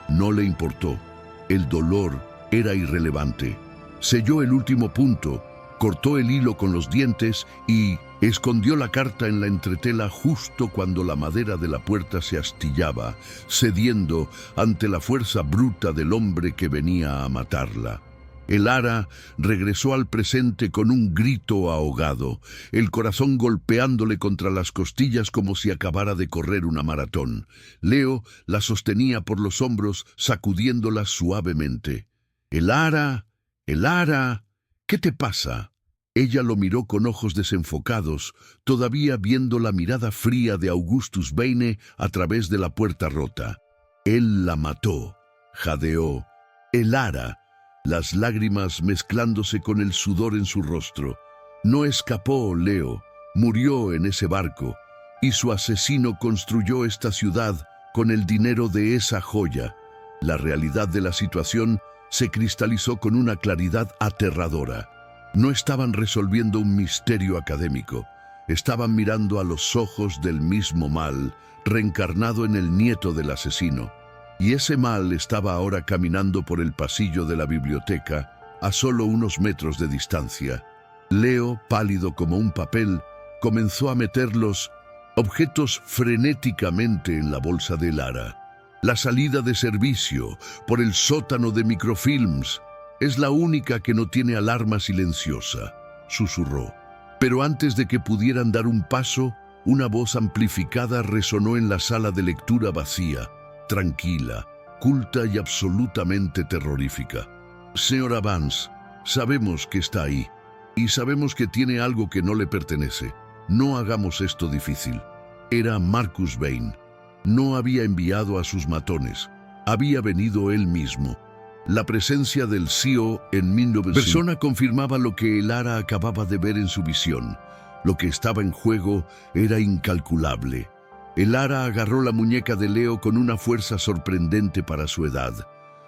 S1: No le importó. El dolor era irrelevante. Selló el último punto, cortó el hilo con los dientes y escondió la carta en la entretela justo cuando la madera de la puerta se astillaba, cediendo ante la fuerza bruta del hombre que venía a matarla. Elara regresó al presente con un grito ahogado, el corazón golpeándole contra las costillas como si acabara de correr una maratón. Leo la sostenía por los hombros, sacudiéndola suavemente. «Elara, Elara, ¿qué te pasa?». Ella lo miró con ojos desenfocados, todavía viendo la mirada fría de Augustus Vane a través de la puerta rota. «Él la mató», jadeó. «Elara», las lágrimas mezclándose con el sudor en su rostro. «No escapó, Leo, murió en ese barco, y su asesino construyó esta ciudad con el dinero de esa joya». La realidad de la situación se cristalizó con una claridad aterradora. No estaban resolviendo un misterio académico. Estaban mirando a los ojos del mismo mal, reencarnado en el nieto del asesino. Y ese mal estaba ahora caminando por el pasillo de la biblioteca, a solo unos metros de distancia. Leo, pálido como un papel, comenzó a meter los objetos frenéticamente en la bolsa de Lara. La salida de servicio por el sótano de microfilms es la única que no tiene alarma silenciosa, susurró. Pero antes de que pudieran dar un paso, una voz amplificada resonó en la sala de lectura vacía, tranquila, culta y absolutamente terrorífica. Señora Vance, sabemos que está ahí, y sabemos que tiene algo que no le pertenece. No hagamos esto difícil. Era Marcus Vane. No había enviado a sus matones. Había venido él mismo. La presencia del CEO en 1900 persona confirmaba lo que Lara acababa de ver en su visión. Lo que estaba en juego era incalculable. Lara agarró la muñeca de Leo con una fuerza sorprendente para su edad.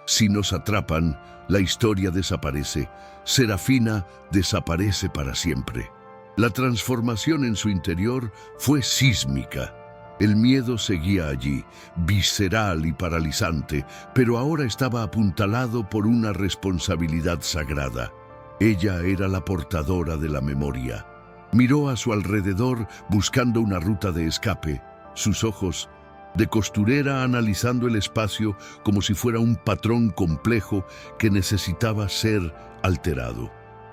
S1: Si nos atrapan, la historia desaparece. Serafina desaparece para siempre. La transformación en su interior fue sísmica. El miedo seguía allí, visceral y paralizante, pero ahora estaba apuntalado por una responsabilidad sagrada. Ella era la portadora de la memoria. Miró a su alrededor buscando una ruta de escape. Sus ojos, de costurera, analizando el espacio como si fuera un patrón complejo que necesitaba ser alterado.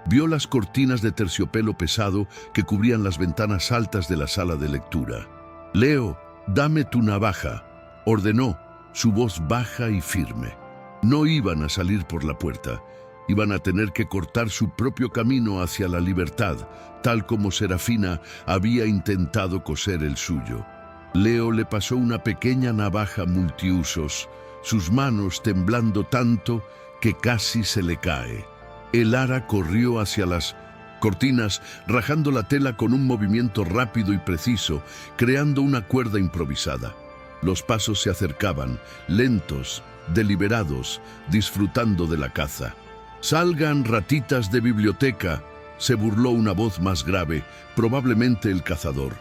S1: Vio las cortinas de terciopelo pesado que cubrían las ventanas altas de la sala de lectura. «Leo, dame tu navaja», ordenó, su voz baja y firme. No iban a salir por la puerta. Iban a tener que cortar su propio camino hacia la libertad, tal como Serafina había intentado coser el suyo. Leo le pasó una pequeña navaja multiusos, sus manos temblando tanto que casi se le cae. Lara corrió hacia las cortinas, rajando la tela con un movimiento rápido y preciso, creando una cuerda improvisada. Los pasos se acercaban, lentos, deliberados, disfrutando de la caza. «Salgan, ratitas de biblioteca», se burló una voz más grave, probablemente el cazador.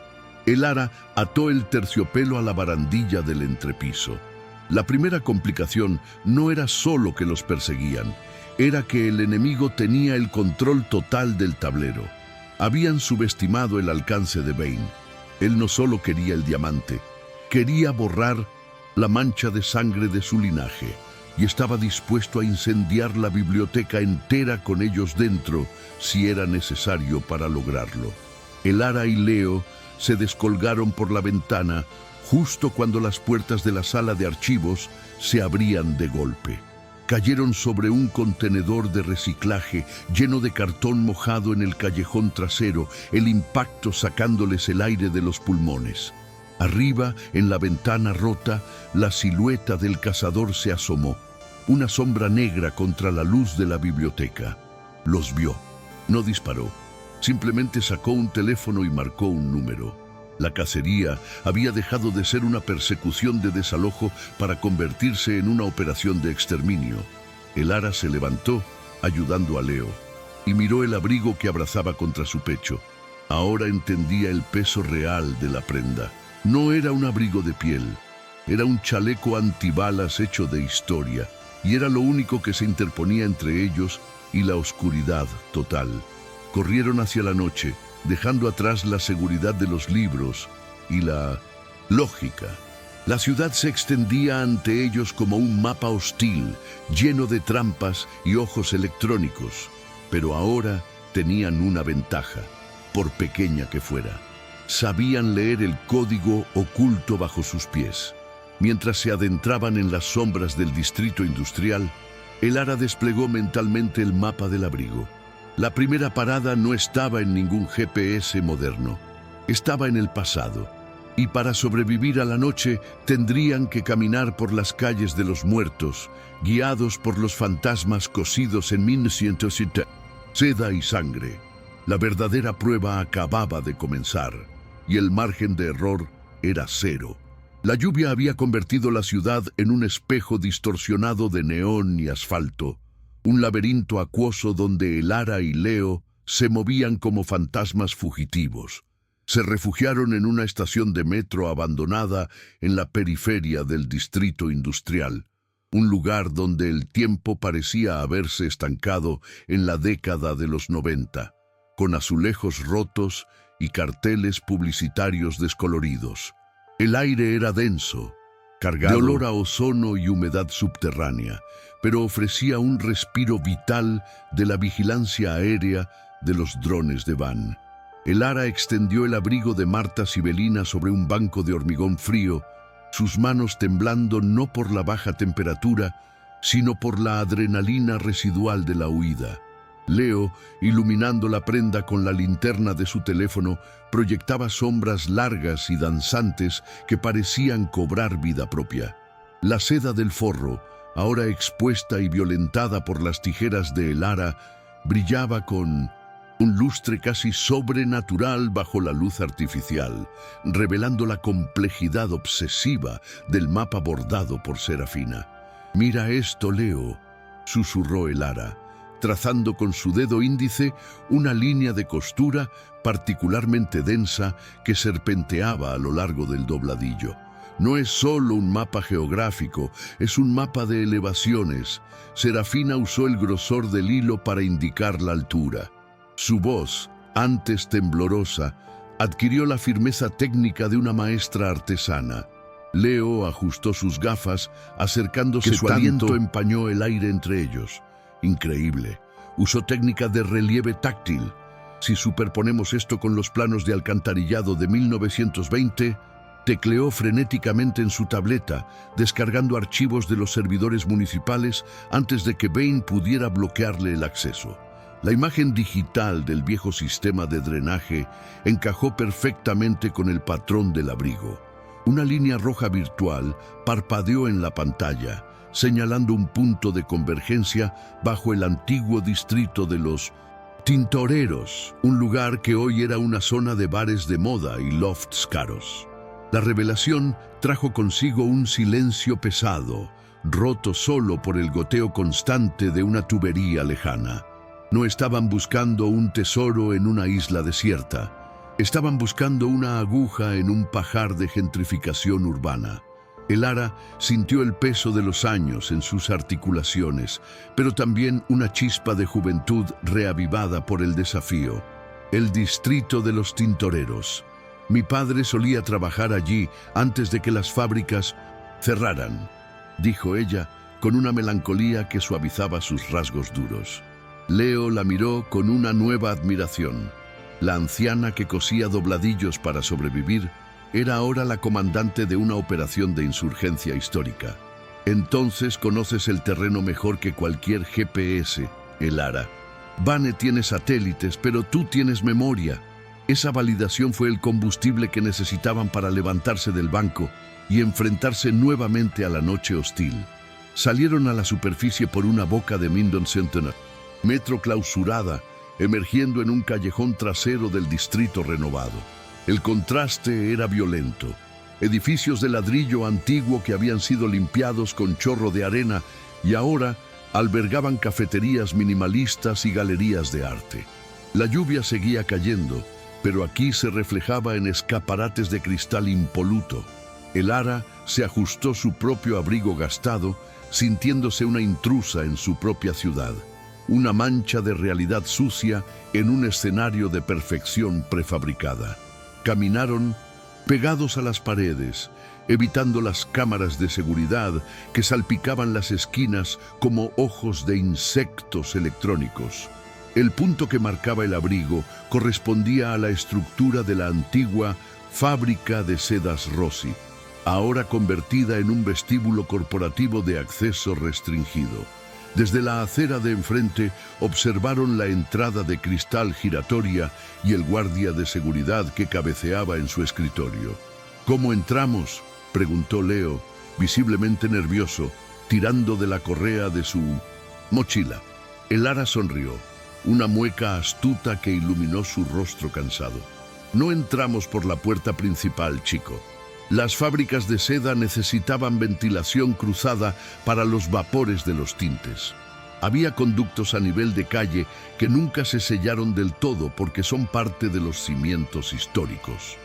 S1: Lara ató el terciopelo a la barandilla del entrepiso. La primera complicación no era solo que los perseguían, era que el enemigo tenía el control total del tablero. Habían subestimado el alcance de Vane. Él no solo quería el diamante, quería borrar la mancha de sangre de su linaje, y estaba dispuesto a incendiar la biblioteca entera con ellos dentro, si era necesario para lograrlo. Lara y Leo se descolgaron por la ventana justo cuando las puertas de la sala de archivos se abrían de golpe. Cayeron sobre un contenedor de reciclaje lleno de cartón mojado en el callejón trasero, el impacto sacándoles el aire de los pulmones. Arriba, en la ventana rota, la silueta del cazador se asomó, una sombra negra contra la luz de la biblioteca. Los vio. No disparó. Simplemente sacó un teléfono y marcó un número. La cacería había dejado de ser una persecución de desalojo para convertirse en una operación de exterminio. Lara se levantó, ayudando a Leo, y miró el abrigo que abrazaba contra su pecho. Ahora entendía el peso real de la prenda. No era un abrigo de piel, era un chaleco antibalas hecho de historia, y era lo único que se interponía entre ellos y la oscuridad total. Corrieron hacia la noche, dejando atrás la seguridad de los libros y la lógica. La ciudad se extendía ante ellos como un mapa hostil, lleno de trampas y ojos electrónicos, pero ahora tenían una ventaja, por pequeña que fuera. Sabían leer el código oculto bajo sus pies. Mientras se adentraban en las sombras del distrito industrial, Lara desplegó mentalmente el mapa del abrigo. La primera parada no estaba en ningún GPS moderno, estaba en el pasado, y para sobrevivir a la noche tendrían que caminar por las calles de los muertos, guiados por los fantasmas cosidos en 1970. Seda y sangre. La verdadera prueba acababa de comenzar, y el margen de error era cero. La lluvia había convertido la ciudad en un espejo distorsionado de neón y asfalto, un laberinto acuoso donde Lara y Leo se movían como fantasmas fugitivos. Se refugiaron en una estación de metro abandonada en la periferia del distrito industrial, un lugar donde el tiempo parecía haberse estancado en la década de los 90, con azulejos rotos y carteles publicitarios descoloridos. El aire era denso, cargado de olor a ozono y humedad subterránea, pero ofrecía un respiro vital de la vigilancia aérea de los drones de Van. El Ara extendió el abrigo de Marta Sibelina sobre un banco de hormigón frío, sus manos temblando no por la baja temperatura, sino por la adrenalina residual de la huida. Leo, iluminando la prenda con la linterna de su teléfono, proyectaba sombras largas y danzantes que parecían cobrar vida propia. La seda del forro, ahora expuesta y violentada por las tijeras de El Ara, brillaba con un lustre casi sobrenatural bajo la luz artificial, revelando la complejidad obsesiva del mapa bordado por Serafina. «Mira esto, Leo», susurró El Ara, trazando con su dedo índice una línea de costura particularmente densa que serpenteaba a lo largo del dobladillo. No es solo un mapa geográfico, es un mapa de elevaciones. Serafina usó el grosor del hilo para indicar la altura. Su voz, antes temblorosa, adquirió la firmeza técnica de una maestra artesana. Leo ajustó sus gafas, acercándose que su aliento empañó el aire entre ellos. Increíble. Usó técnica de relieve táctil. Si superponemos esto con los planos de alcantarillado de 1920, tecleó frenéticamente en su tableta, descargando archivos de los servidores municipales antes de que Bain pudiera bloquearle el acceso. La imagen digital del viejo sistema de drenaje encajó perfectamente con el patrón del abrigo. Una línea roja virtual parpadeó en la pantalla, señalando un punto de convergencia bajo el antiguo distrito de los Tintoreros, un lugar que hoy era una zona de bares de moda y lofts caros. La revelación trajo consigo un silencio pesado, roto solo por el goteo constante de una tubería lejana. No estaban buscando un tesoro en una isla desierta. Estaban buscando una aguja en un pajar de gentrificación urbana. El Ara sintió el peso de los años en sus articulaciones, pero también una chispa de juventud reavivada por el desafío. El distrito de los Tintoreros. Mi padre solía trabajar allí antes de que las fábricas cerraran, dijo ella con una melancolía que suavizaba sus rasgos duros. Leo la miró con una nueva admiración. La anciana que cosía dobladillos para sobrevivir era ahora la comandante de una operación de insurgencia histórica. Entonces conoces el terreno mejor que cualquier GPS, El Ara. Vane tiene satélites, pero tú tienes memoria. Esa validación fue el combustible que necesitaban para levantarse del banco y enfrentarse nuevamente a la noche hostil. Salieron a la superficie por una boca de Minden Center, metro clausurada, emergiendo en un callejón trasero del distrito renovado. El contraste era violento. Edificios de ladrillo antiguo que habían sido limpiados con chorro de arena y ahora albergaban cafeterías minimalistas y galerías de arte. La lluvia seguía cayendo, pero aquí se reflejaba en escaparates de cristal impoluto. El Ara se ajustó su propio abrigo gastado, sintiéndose una intrusa en su propia ciudad. Una mancha de realidad sucia en un escenario de perfección prefabricada. Caminaron pegados a las paredes, evitando las cámaras de seguridad que salpicaban las esquinas como ojos de insectos electrónicos. El punto que marcaba el abrigo correspondía a la estructura de la antigua fábrica de sedas Rossi, ahora convertida en un vestíbulo corporativo de acceso restringido. Desde la acera de enfrente observaron la entrada de cristal giratoria y el guardia de seguridad que cabeceaba en su escritorio. ¿Cómo entramos?, preguntó Leo, visiblemente nervioso, tirando de la correa de su mochila. El Ara sonrió, una mueca astuta que iluminó su rostro cansado. No entramos por la puerta principal, chico. Las fábricas de seda necesitaban ventilación cruzada para los vapores de los tintes. Había conductos a nivel de calle que nunca se sellaron del todo porque son parte de los cimientos históricos.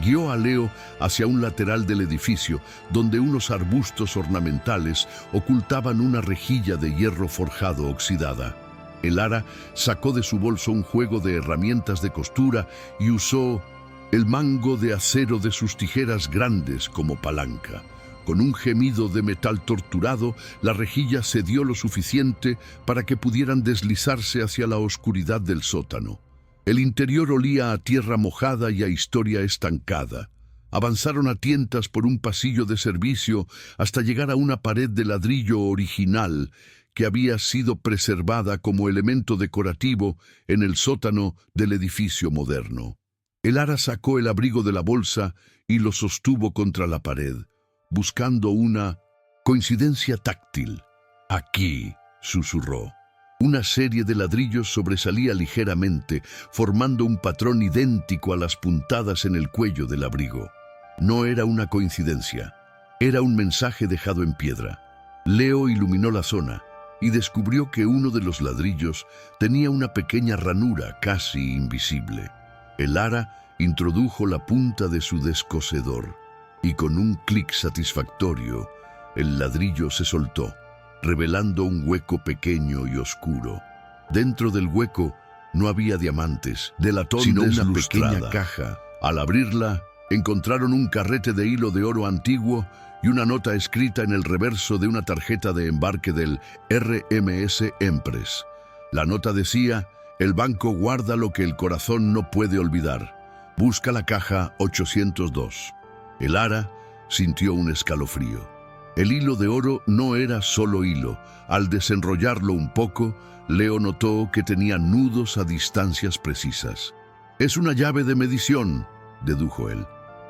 S1: Guió a Leo hacia un lateral del edificio donde unos arbustos ornamentales ocultaban una rejilla de hierro forjado oxidada. El ara sacó de su bolso un juego de herramientas de costura y usó el mango de acero de sus tijeras grandes como palanca. Con un gemido de metal torturado, la rejilla cedió lo suficiente para que pudieran deslizarse hacia la oscuridad del sótano. El interior olía a tierra mojada y a historia estancada. Avanzaron a tientas por un pasillo de servicio hasta llegar a una pared de ladrillo original que había sido preservada como elemento decorativo en el sótano del edificio moderno. El ara sacó el abrigo de la bolsa y lo sostuvo contra la pared, buscando una coincidencia táctil. «Aquí», susurró. Una serie de ladrillos sobresalía ligeramente, formando un patrón idéntico a las puntadas en el cuello del abrigo. No era una coincidencia, era un mensaje dejado en piedra. Leo iluminó la zona y descubrió que uno de los ladrillos tenía una pequeña ranura casi invisible. El ara introdujo la punta de su descosedor y con un clic satisfactorio, el ladrillo se soltó, revelando un hueco pequeño y oscuro. Dentro del hueco no había diamantes, de latón, sino una pequeña caja. Al abrirla, encontraron un carrete de hilo de oro antiguo y una nota escrita en el reverso de una tarjeta de embarque del RMS Empress. La nota decía: «El banco guarda lo que el corazón no puede olvidar. Busca la caja 802». El ara sintió un escalofrío. El hilo de oro no era solo hilo. Al desenrollarlo un poco, Leo notó que tenía nudos a distancias precisas. «Es una llave de medición», dedujo él,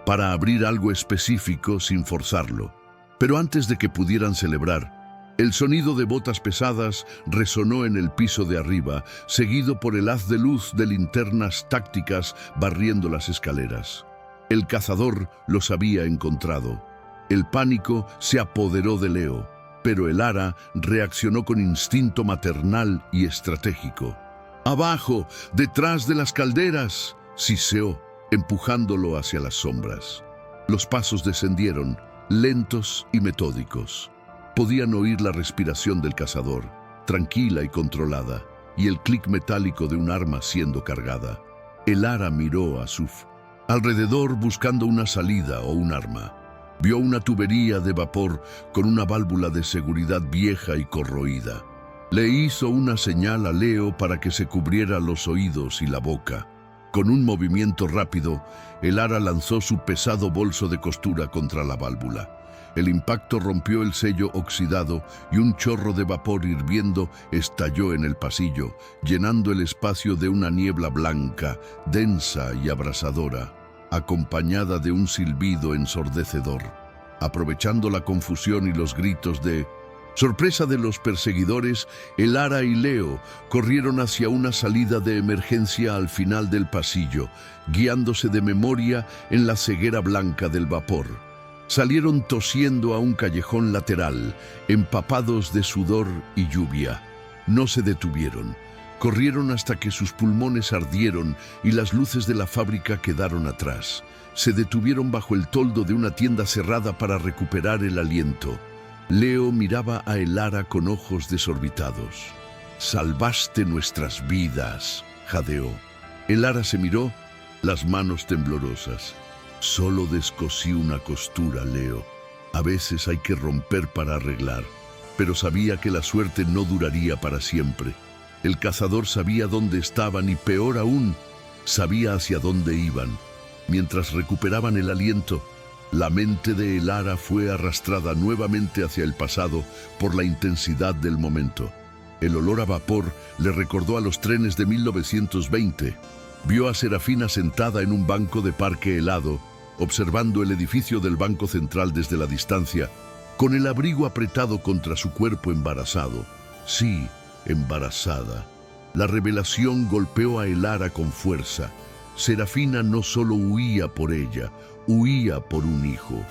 S1: «para abrir algo específico sin forzarlo». Pero antes de que pudieran celebrar, el sonido de botas pesadas resonó en el piso de arriba, seguido por el haz de luz de linternas tácticas barriendo las escaleras. El cazador los había encontrado. El pánico se apoderó de Leo, pero el ara reaccionó con instinto maternal y estratégico. «¡Abajo, detrás de las calderas!», siseó, empujándolo hacia las sombras. Los pasos descendieron, lentos y metódicos. Podían oír la respiración del cazador, tranquila y controlada, y el clic metálico de un arma siendo cargada. El ara miró a su alrededor buscando una salida o un arma. Vio una tubería de vapor con una válvula de seguridad vieja y corroída. Le hizo una señal a Leo para que se cubriera los oídos y la boca. Con un movimiento rápido, el ara lanzó su pesado bolso de costura contra la válvula. El impacto rompió el sello oxidado y un chorro de vapor hirviendo estalló en el pasillo, llenando el espacio de una niebla blanca, densa y abrasadora, acompañada de un silbido ensordecedor. Aprovechando la confusión y los gritos de sorpresa de los perseguidores, el ara y Leo corrieron hacia una salida de emergencia al final del pasillo, guiándose de memoria en la ceguera blanca del vapor. Salieron tosiendo a un callejón lateral, empapados de sudor y lluvia. No se detuvieron. Corrieron hasta que sus pulmones ardieron y las luces de la fábrica quedaron atrás. Se detuvieron bajo el toldo de una tienda cerrada para recuperar el aliento. Leo miraba a el ara con ojos desorbitados. «Salvaste nuestras vidas», jadeó. El ara se miró, las manos temblorosas. «Solo descosí una costura, Leo. A veces hay que romper para arreglar». Pero sabía que la suerte no duraría para siempre. El cazador sabía dónde estaban y, peor aún, sabía hacia dónde iban. Mientras recuperaban el aliento, la mente de el ara fue arrastrada nuevamente hacia el pasado por la intensidad del momento. El olor a vapor le recordó a los trenes de 1920. Vio a Serafina sentada en un banco de parque helado, observando el edificio del Banco Central desde la distancia, con el abrigo apretado contra su cuerpo embarazado. Sí, embarazada. La revelación golpeó a el ara con fuerza. Serafina no solo huía por ella, huía por un hijo.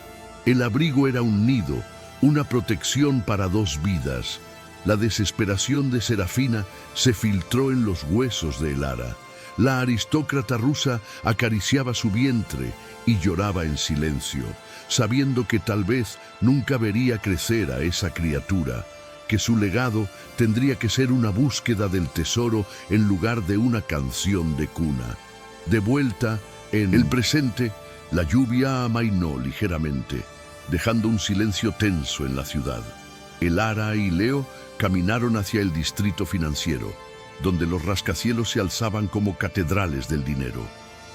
S1: El abrigo era un nido, una protección para dos vidas. La desesperación de Serafina se filtró en los huesos de Elara. La aristócrata rusa acariciaba su vientre y lloraba en silencio, sabiendo que tal vez nunca vería crecer a esa criatura, que su legado tendría que ser una búsqueda del tesoro en lugar de una canción de cuna. De vuelta en el presente, la lluvia amainó ligeramente, dejando un silencio tenso en la ciudad. Elara y Leo caminaron hacia el distrito financiero, donde los rascacielos se alzaban como catedrales del dinero.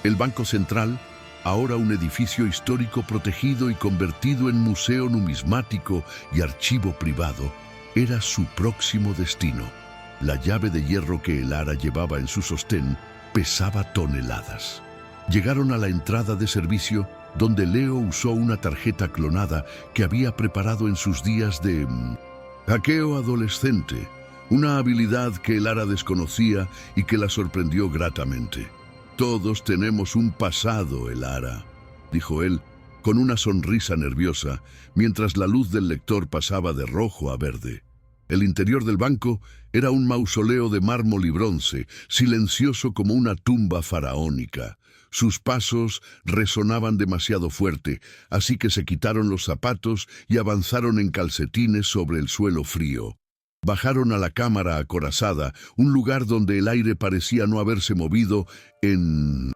S1: El Banco Central, ahora un edificio histórico protegido y convertido en museo numismático y archivo privado, era su próximo destino. La llave de hierro que Elara llevaba en su sostén pesaba toneladas. Llegaron a la entrada de servicio, donde Leo usó una tarjeta clonada que había preparado en sus días de hackeo adolescente, una habilidad que Elara desconocía y que la sorprendió gratamente. «Todos tenemos un pasado, Elara», dijo él, con una sonrisa nerviosa, mientras la luz del lector pasaba de rojo a verde. El interior del banco era un mausoleo de mármol y bronce, silencioso como una tumba faraónica. Sus pasos resonaban demasiado fuerte, así que se quitaron los zapatos y avanzaron en calcetines sobre el suelo frío. Bajaron a la cámara acorazada, un lugar donde el aire parecía no haberse movido en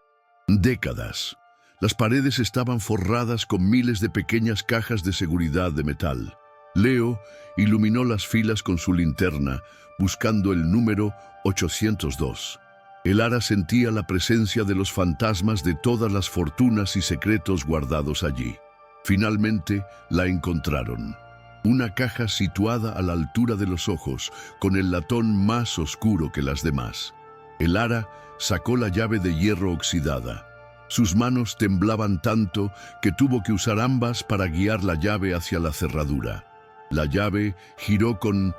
S1: décadas. Las paredes estaban forradas con miles de pequeñas cajas de seguridad de metal. Leo iluminó las filas con su linterna, buscando el número 802. Elara sentía la presencia de los fantasmas de todas las fortunas y secretos guardados allí. Finalmente la encontraron. Una caja situada a la altura de los ojos, con el latón más oscuro que las demás. Elara sacó la llave de hierro oxidada. Sus manos temblaban tanto que tuvo que usar ambas para guiar la llave hacia la cerradura. La llave giró con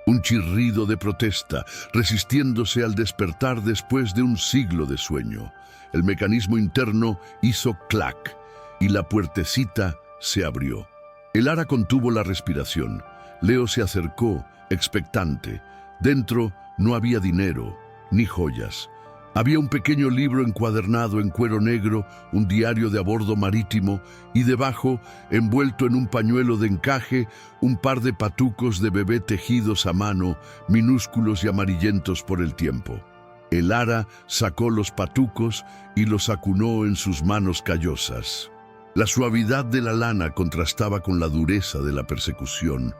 S1: un chirrido de protesta, resistiéndose al despertar después de un siglo de sueño. El mecanismo interno hizo clac y la puertecita se abrió. Elara contuvo la respiración. Leo se acercó, expectante. Dentro no había dinero, ni joyas. Había un pequeño libro encuadernado en cuero negro, un diario de a bordo marítimo, y debajo, envuelto en un pañuelo de encaje, un par de patucos de bebé tejidos a mano, minúsculos y amarillentos por el tiempo. Elara sacó los patucos y los acunó en sus manos callosas. La suavidad de la lana contrastaba con la dureza de la persecución.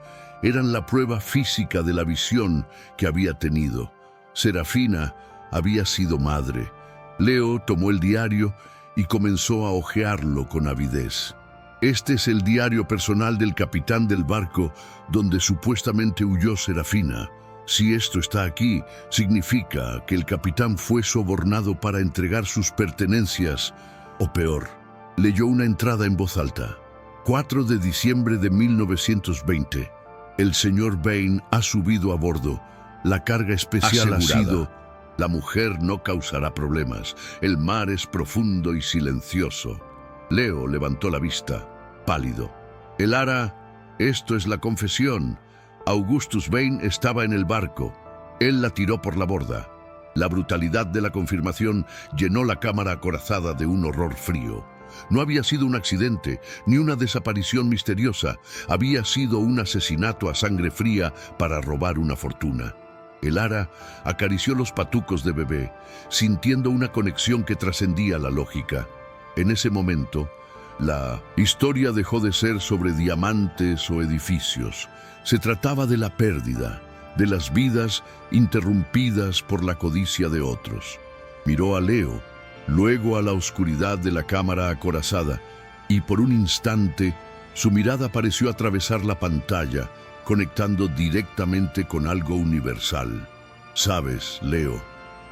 S1: Eran la prueba física de la visión que había tenido. Serafina había sido madre. Leo tomó el diario y comenzó a hojearlo con avidez. Este es el diario personal del capitán del barco donde supuestamente huyó Serafina. Si esto está aquí, significa que el capitán fue sobornado para entregar sus pertenencias, o peor. Leyó una entrada en voz alta. 4 de diciembre de 1920. El señor Bain ha subido a bordo. La carga especial ha sido... La mujer no causará problemas. El mar es profundo y silencioso. Leo levantó la vista, pálido. Elara, esto es la confesión. Augustus Bain estaba en el barco. Él la tiró por la borda. La brutalidad de la confirmación llenó la cámara acorazada de un horror frío. No había sido un accidente, ni una desaparición misteriosa. Había sido un asesinato a sangre fría para robar una fortuna. Elara acarició los patucos de bebé, sintiendo una conexión que trascendía la lógica. En ese momento, la historia dejó de ser sobre diamantes o edificios. Se trataba de la pérdida, de las vidas interrumpidas por la codicia de otros. Miró a Leo, luego a la oscuridad de la cámara acorazada, y por un instante su mirada pareció atravesar la pantalla, conectando directamente con algo universal. «Sabes, Leo»,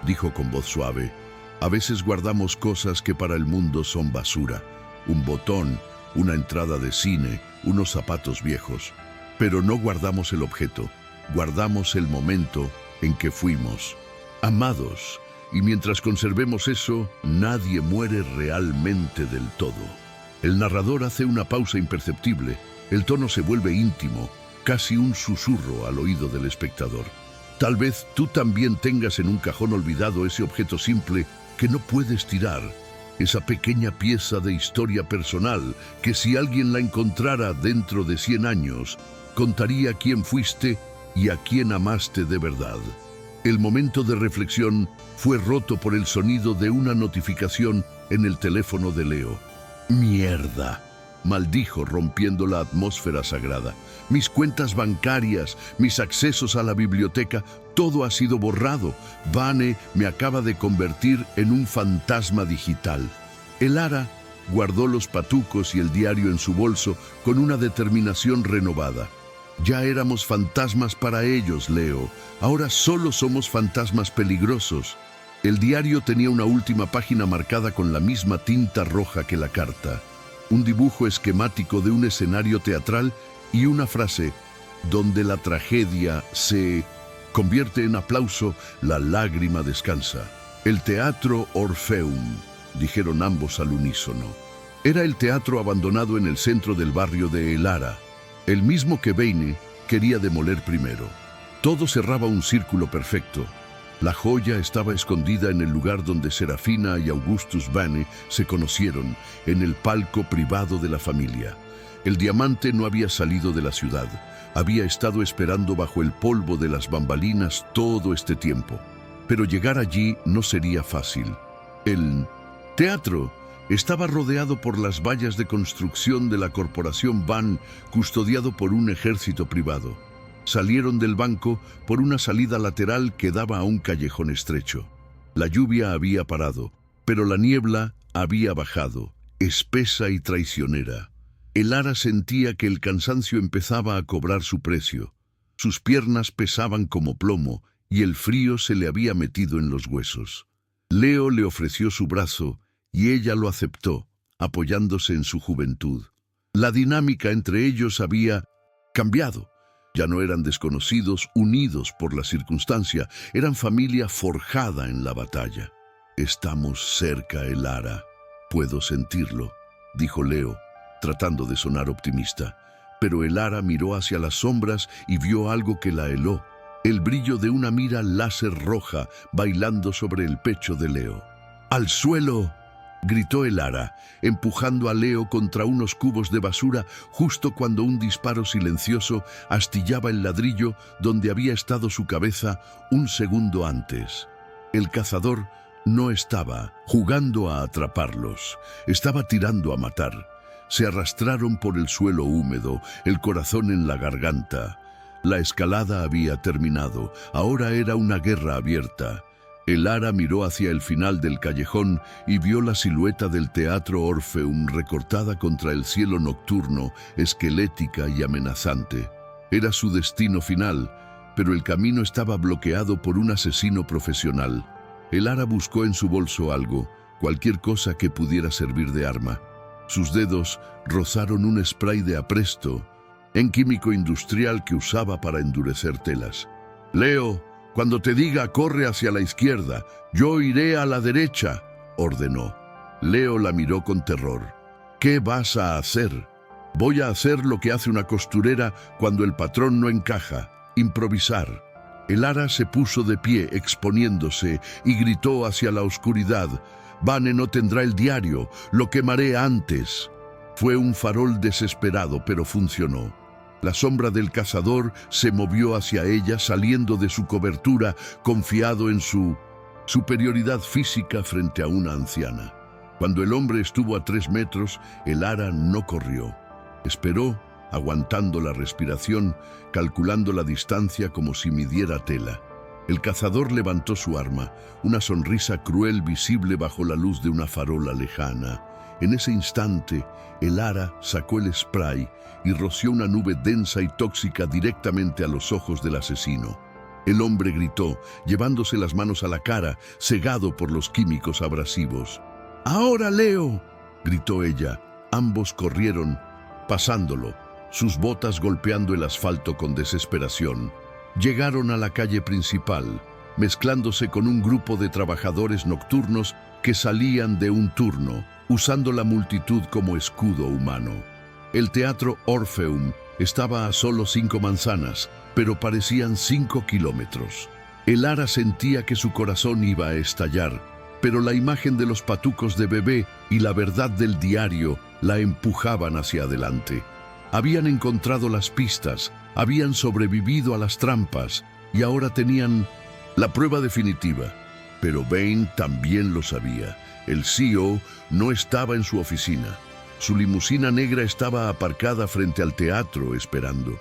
S1: dijo con voz suave, «a veces guardamos cosas que para el mundo son basura. Un botón, una entrada de cine, unos zapatos viejos. Pero no guardamos el objeto, guardamos el momento en que fuimos amados. Y mientras conservemos eso, nadie muere realmente del todo». El narrador hace una pausa imperceptible. El tono se vuelve íntimo, casi un susurro al oído del espectador. Tal vez tú también tengas en un cajón olvidado ese objeto simple que no puedes tirar, esa pequeña pieza de historia personal que si alguien la encontrara dentro de 100 años, contaría quién fuiste y a quién amaste de verdad. El momento de reflexión fue roto por el sonido de una notificación en el teléfono de Leo. ¡Mierda!, maldijo rompiendo la atmósfera sagrada. Mis cuentas bancarias, mis accesos a la biblioteca, todo ha sido borrado. Vane me acaba de convertir en un fantasma digital. Elara guardó los patucos y el diario en su bolso con una determinación renovada. Ya éramos fantasmas para ellos, Leo. Ahora solo somos fantasmas peligrosos. El diario tenía una última página marcada con la misma tinta roja que la carta. Un dibujo esquemático de un escenario teatral y una frase: donde la tragedia se convierte en aplauso, la lágrima descansa. El Teatro Orfeum, dijeron ambos al unísono. Era el teatro abandonado en el centro del barrio de Elara, el mismo que Vane quería demoler primero. Todo cerraba un círculo perfecto. La joya estaba escondida en el lugar donde Serafina y Augustus Vane se conocieron, en el palco privado de la familia. El diamante no había salido de la ciudad. Había estado esperando bajo el polvo de las bambalinas todo este tiempo. Pero llegar allí no sería fácil. El teatro estaba rodeado por las vallas de construcción de la corporación Van, custodiado por un ejército privado. Salieron del banco por una salida lateral que daba a un callejón estrecho. La lluvia había parado, pero la niebla había bajado, espesa y traicionera. Elara sentía que el cansancio empezaba a cobrar su precio. Sus piernas pesaban como plomo y el frío se le había metido en los huesos. Leo le ofreció su brazo y ella lo aceptó, apoyándose en su juventud. La dinámica entre ellos había cambiado. Ya no eran desconocidos unidos por la circunstancia, eran familia forjada en la batalla. Estamos cerca, Elara. Puedo sentirlo, dijo Leo, tratando de sonar optimista. Pero Elara miró hacia las sombras y vio algo que la heló, el brillo de una mira láser roja bailando sobre el pecho de Leo. ¡Al suelo!, gritó Elara, empujando a Leo contra unos cubos de basura justo cuando un disparo silencioso astillaba el ladrillo donde había estado su cabeza un segundo antes. El cazador no estaba jugando a atraparlos, estaba tirando a matar. Se arrastraron por el suelo húmedo, el corazón en la garganta. La escalada había terminado, ahora era una guerra abierta. Elara miró hacia el final del callejón y vio la silueta del Teatro Orfeum recortada contra el cielo nocturno, esquelética y amenazante. Era su destino final, pero el camino estaba bloqueado por un asesino profesional. Elara buscó en su bolso algo, cualquier cosa que pudiera servir de arma. Sus dedos rozaron un spray de apresto, en químico industrial que usaba para endurecer telas. «Leo, cuando te diga corre hacia la izquierda, yo iré a la derecha», ordenó. Leo la miró con terror. «¿Qué vas a hacer?» «Voy a hacer lo que hace una costurera cuando el patrón no encaja, improvisar». Elara se puso de pie exponiéndose y gritó hacia la oscuridad. «Vane no tendrá el diario, lo quemaré antes». Fue un farol desesperado, pero funcionó. La sombra del cazador se movió hacia ella, saliendo de su cobertura, confiado en su superioridad física frente a una anciana. Cuando el hombre estuvo a 3 metros, Elara no corrió. Esperó, aguantando la respiración, calculando la distancia como si midiera tela. El cazador levantó su arma, una sonrisa cruel visible bajo la luz de una farola lejana. En ese instante, Elara sacó el spray y roció una nube densa y tóxica directamente a los ojos del asesino. El hombre gritó, llevándose las manos a la cara, cegado por los químicos abrasivos. «¡Ahora, Leo!», gritó ella. Ambos corrieron, pasándolo, sus botas golpeando el asfalto con desesperación. Llegaron a la calle principal, mezclándose con un grupo de trabajadores nocturnos que salían de un turno, usando la multitud como escudo humano. El Teatro Orfeum Estaba a solo 5 manzanas, pero parecían 5 kilómetros. Elara sentía que su corazón iba a estallar, pero la imagen de los patucos de bebé y la verdad del diario la empujaban hacia adelante. Habían encontrado las pistas, habían sobrevivido a las trampas y ahora tenían la prueba definitiva. Pero Vane también lo sabía. El CEO no estaba en su oficina. Su limusina negra estaba aparcada frente al teatro esperando.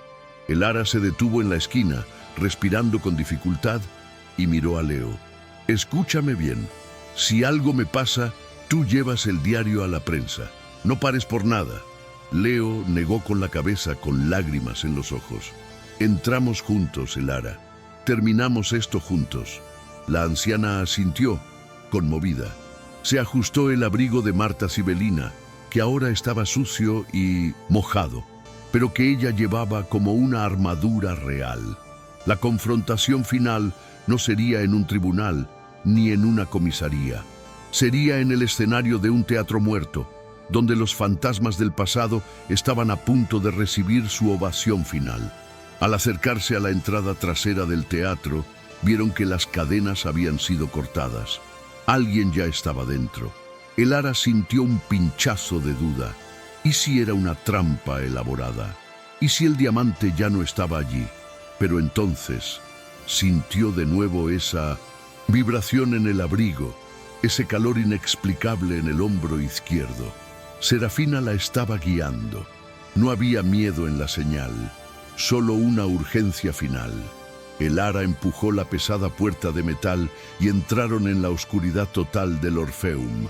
S1: Elara se detuvo en la esquina, respirando con dificultad, y miró a Leo. «Escúchame bien. Si algo me pasa, tú llevas el diario a la prensa. No pares por nada». Leo negó con la cabeza, con lágrimas en los ojos. «Entramos juntos, Elara. Terminamos esto juntos». La anciana asintió, conmovida. Se ajustó el abrigo de Marta Sibelina, que ahora estaba sucio y mojado, pero que ella llevaba como una armadura real. La confrontación final no sería en un tribunal ni en una comisaría. Sería en el escenario de un teatro muerto, donde los fantasmas del pasado estaban a punto de recibir su ovación final. Al acercarse a la entrada trasera del teatro, vieron que las cadenas habían sido cortadas. Alguien ya estaba dentro. Elara sintió un pinchazo de duda. ¿Y si era una trampa elaborada? ¿Y si el diamante ya no estaba allí? Pero entonces sintió de nuevo esa vibración en el abrigo, ese calor inexplicable en el hombro izquierdo. Serafina la estaba guiando. No había miedo en la señal, solo una urgencia final. Elara empujó la pesada puerta de metal y entraron en la oscuridad total del Orfeum,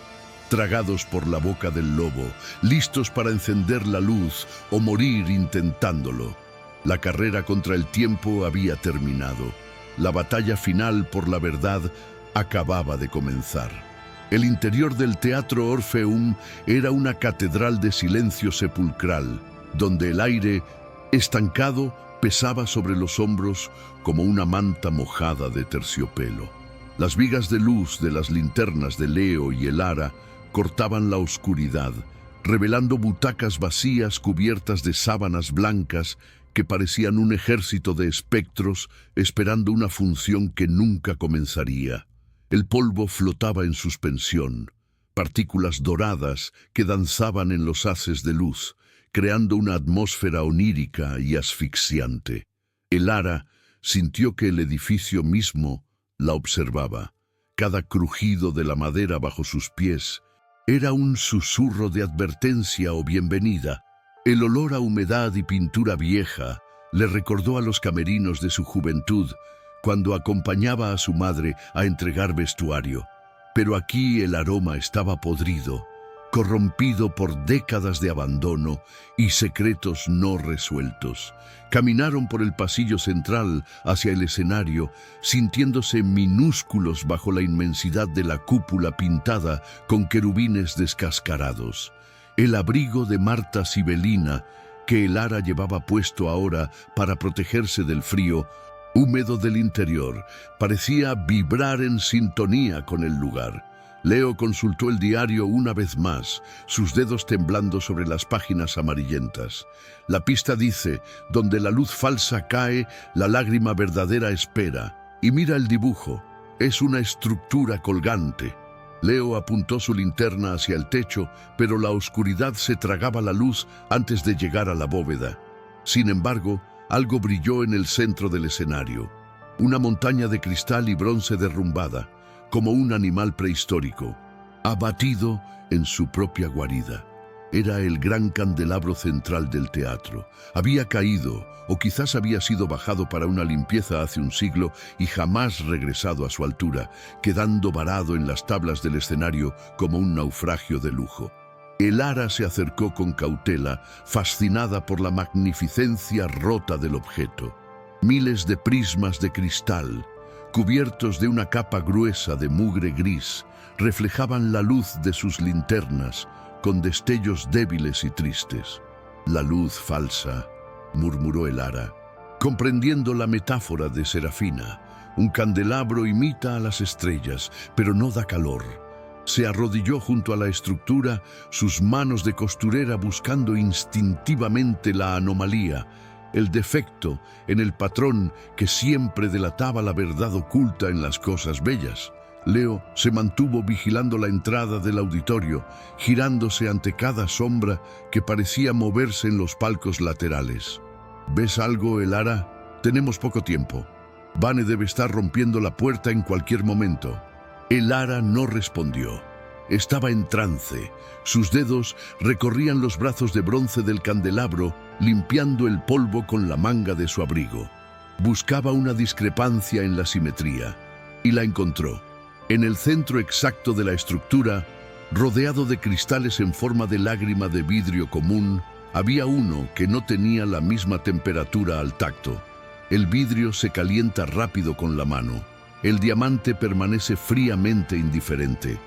S1: tragados por la boca del lobo, listos para encender la luz o morir intentándolo. La carrera contra el tiempo había terminado. La batalla final por la verdad acababa de comenzar. El interior del Teatro Orfeum era una catedral de silencio sepulcral, donde el aire, estancado, pesaba sobre los hombros como una manta mojada de terciopelo. Las vigas de luz de las linternas de Leo y Elara cortaban la oscuridad, revelando butacas vacías cubiertas de sábanas blancas que parecían un ejército de espectros esperando una función que nunca comenzaría. El polvo flotaba en suspensión, partículas doradas que danzaban en los haces de luz, creando una atmósfera onírica y asfixiante. Elara sintió que el edificio mismo la observaba. Cada crujido de la madera bajo sus pies era un susurro de advertencia o bienvenida. El olor a humedad y pintura vieja le recordó a los camerinos de su juventud, cuando acompañaba a su madre a entregar vestuario. Pero aquí el aroma estaba podrido, corrompido por décadas de abandono y secretos no resueltos. Caminaron por el pasillo central hacia el escenario, sintiéndose minúsculos bajo la inmensidad de la cúpula pintada con querubines descascarados. El abrigo de Marta Sibelina, que Elara llevaba puesto ahora para protegerse del frío, húmedo del interior, parecía vibrar en sintonía con el lugar. Leo consultó el diario una vez más, sus dedos temblando sobre las páginas amarillentas. La pista dice: donde la luz falsa cae, la lágrima verdadera espera. Y mira el dibujo, es una estructura colgante. Leo apuntó su linterna hacia el techo, pero la oscuridad se tragaba la luz antes de llegar a la bóveda. Sin embargo, algo brilló en el centro del escenario. Una montaña de cristal y bronce derrumbada, como un animal prehistórico, abatido en su propia guarida. Era el gran candelabro central del teatro. Había caído, o quizás había sido bajado para una limpieza hace un siglo y jamás regresado a su altura, quedando varado en las tablas del escenario como un naufragio de lujo. Elara se acercó con cautela, fascinada por la magnificencia rota del objeto. Miles de prismas de cristal, cubiertos de una capa gruesa de mugre gris, reflejaban la luz de sus linternas con destellos débiles y tristes. «La luz falsa», murmuró Elara, comprendiendo la metáfora de Serafina. «Un candelabro imita a las estrellas, pero no da calor. Se arrodilló junto a la estructura, sus manos de costurera buscando instintivamente la anomalía, el defecto en el patrón que siempre delataba la verdad oculta en las cosas bellas. Leo se mantuvo vigilando la entrada del auditorio, girándose ante cada sombra que parecía moverse en los palcos laterales. ¿Ves algo, Elara? Tenemos poco tiempo. Vane debe estar rompiendo la puerta en cualquier momento. Elara no respondió. Estaba en trance. Sus dedos recorrían los brazos de bronce del candelabro, limpiando el polvo con la manga de su abrigo. Buscaba una discrepancia en la simetría, y la encontró. En el centro exacto de la estructura, rodeado de cristales en forma de lágrima de vidrio común, había uno que no tenía la misma temperatura al tacto. El vidrio se calienta rápido con la mano. El diamante permanece fríamente indiferente.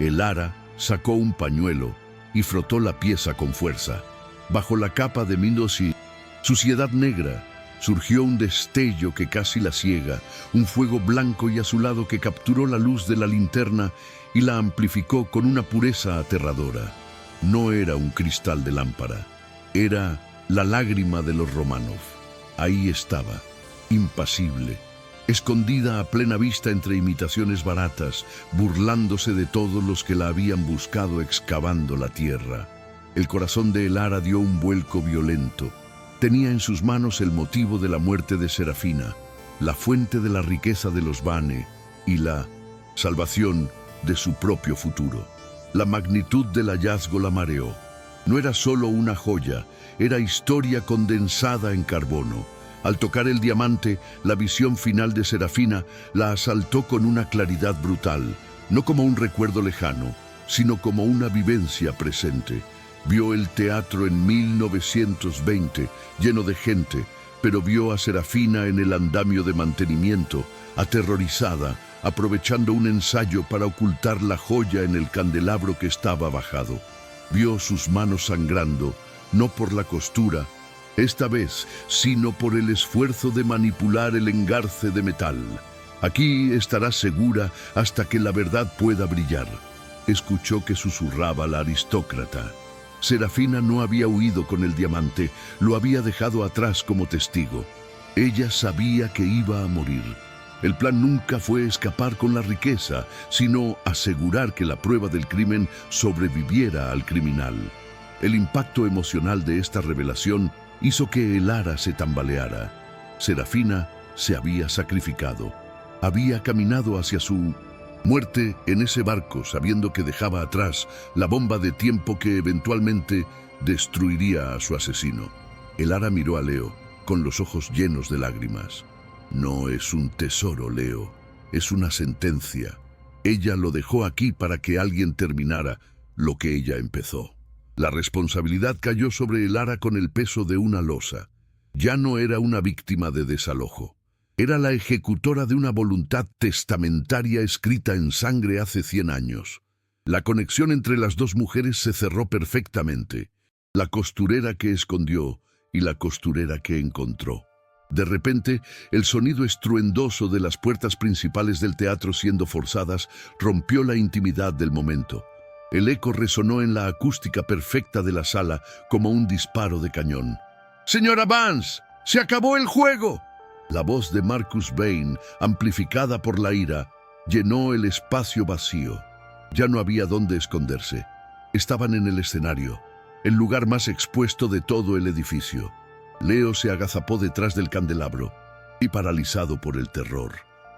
S1: Elara sacó un pañuelo y frotó la pieza con fuerza. Bajo la capa de suciedad negra, surgió un destello que casi la ciega, un fuego blanco y azulado que capturó la luz de la linterna y la amplificó con una pureza aterradora. No era un cristal de lámpara, era la lágrima de los Romanov. Ahí estaba, impasible, escondida a plena vista entre imitaciones baratas, burlándose de todos los que la habían buscado excavando la tierra. El corazón de Elara dio un vuelco violento. Tenía en sus manos el motivo de la muerte de Serafina, la fuente de la riqueza de los Vane y la salvación de su propio futuro. La magnitud del hallazgo la mareó. No era solo una joya, era historia condensada en carbono. Al tocar el diamante, la visión final de Serafina la asaltó con una claridad brutal, no como un recuerdo lejano, sino como una vivencia presente. Vio el teatro en 1920, lleno de gente, pero vio a Serafina en el andamio de mantenimiento, aterrorizada, aprovechando un ensayo para ocultar la joya en el candelabro que estaba bajado. Vio sus manos sangrando, no por la costura, esta vez, sino por el esfuerzo de manipular el engarce de metal. Aquí estarás segura hasta que la verdad pueda brillar. Escuchó que susurraba la aristócrata. Serafina no había huido con el diamante, lo había dejado atrás como testigo. Ella sabía que iba a morir. El plan nunca fue escapar con la riqueza, sino asegurar que la prueba del crimen sobreviviera al criminal. El impacto emocional de esta revelación hizo que Elara se tambaleara. Serafina se había sacrificado. Había caminado hacia su muerte en ese barco, sabiendo que dejaba atrás la bomba de tiempo que eventualmente destruiría a su asesino. Elara miró a Leo, con los ojos llenos de lágrimas. No es un tesoro, Leo. Es una sentencia. Ella lo dejó aquí para que alguien terminara lo que ella empezó. La responsabilidad cayó sobre Elara con el peso de una losa. Ya no era una víctima de desalojo. Era la ejecutora de una voluntad testamentaria escrita en sangre hace 100 años. La conexión entre las dos mujeres se cerró perfectamente. La costurera que escondió y la costurera que encontró. De repente, el sonido estruendoso de las puertas principales del teatro siendo forzadas rompió la intimidad del momento. El eco resonó en la acústica perfecta de la sala como un disparo de cañón. «¡Señora Vance! ¡Se acabó el juego!». La voz de Marcus Vane, amplificada por la ira, llenó el espacio vacío. Ya no había dónde esconderse. Estaban en el escenario, el lugar más expuesto de todo el edificio. Leo se agazapó detrás del candelabro y paralizado por el terror.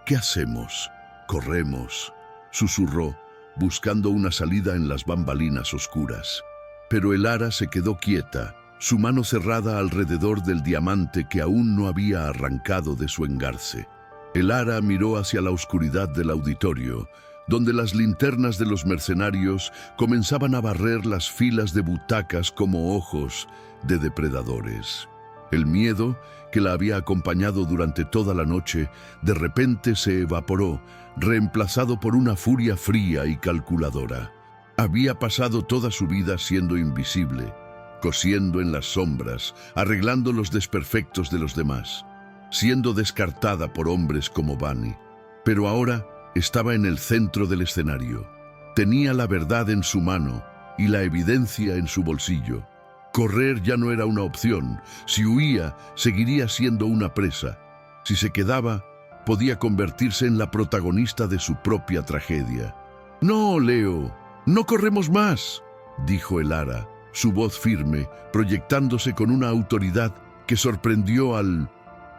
S1: «¿Qué hacemos? Corremos», susurró, buscando una salida en las bambalinas oscuras. Pero Elara se quedó quieta, su mano cerrada alrededor del diamante que aún no había arrancado de su engarce. Elara miró hacia la oscuridad del auditorio, donde las linternas de los mercenarios comenzaban a barrer las filas de butacas como ojos de depredadores. El miedo, que la había acompañado durante toda la noche, de repente se evaporó, reemplazado por una furia fría y calculadora. Había pasado toda su vida siendo invisible, cosiendo en las sombras, arreglando los desperfectos de los demás, siendo descartada por hombres como Vane. Pero ahora estaba en el centro del escenario. Tenía la verdad en su mano y la evidencia en su bolsillo. Correr ya no era una opción. Si huía, seguiría siendo una presa. Si se quedaba, podía convertirse en la protagonista de su propia tragedia. «No, Leo, no corremos más», dijo Elara, su voz firme, proyectándose con una autoridad que sorprendió al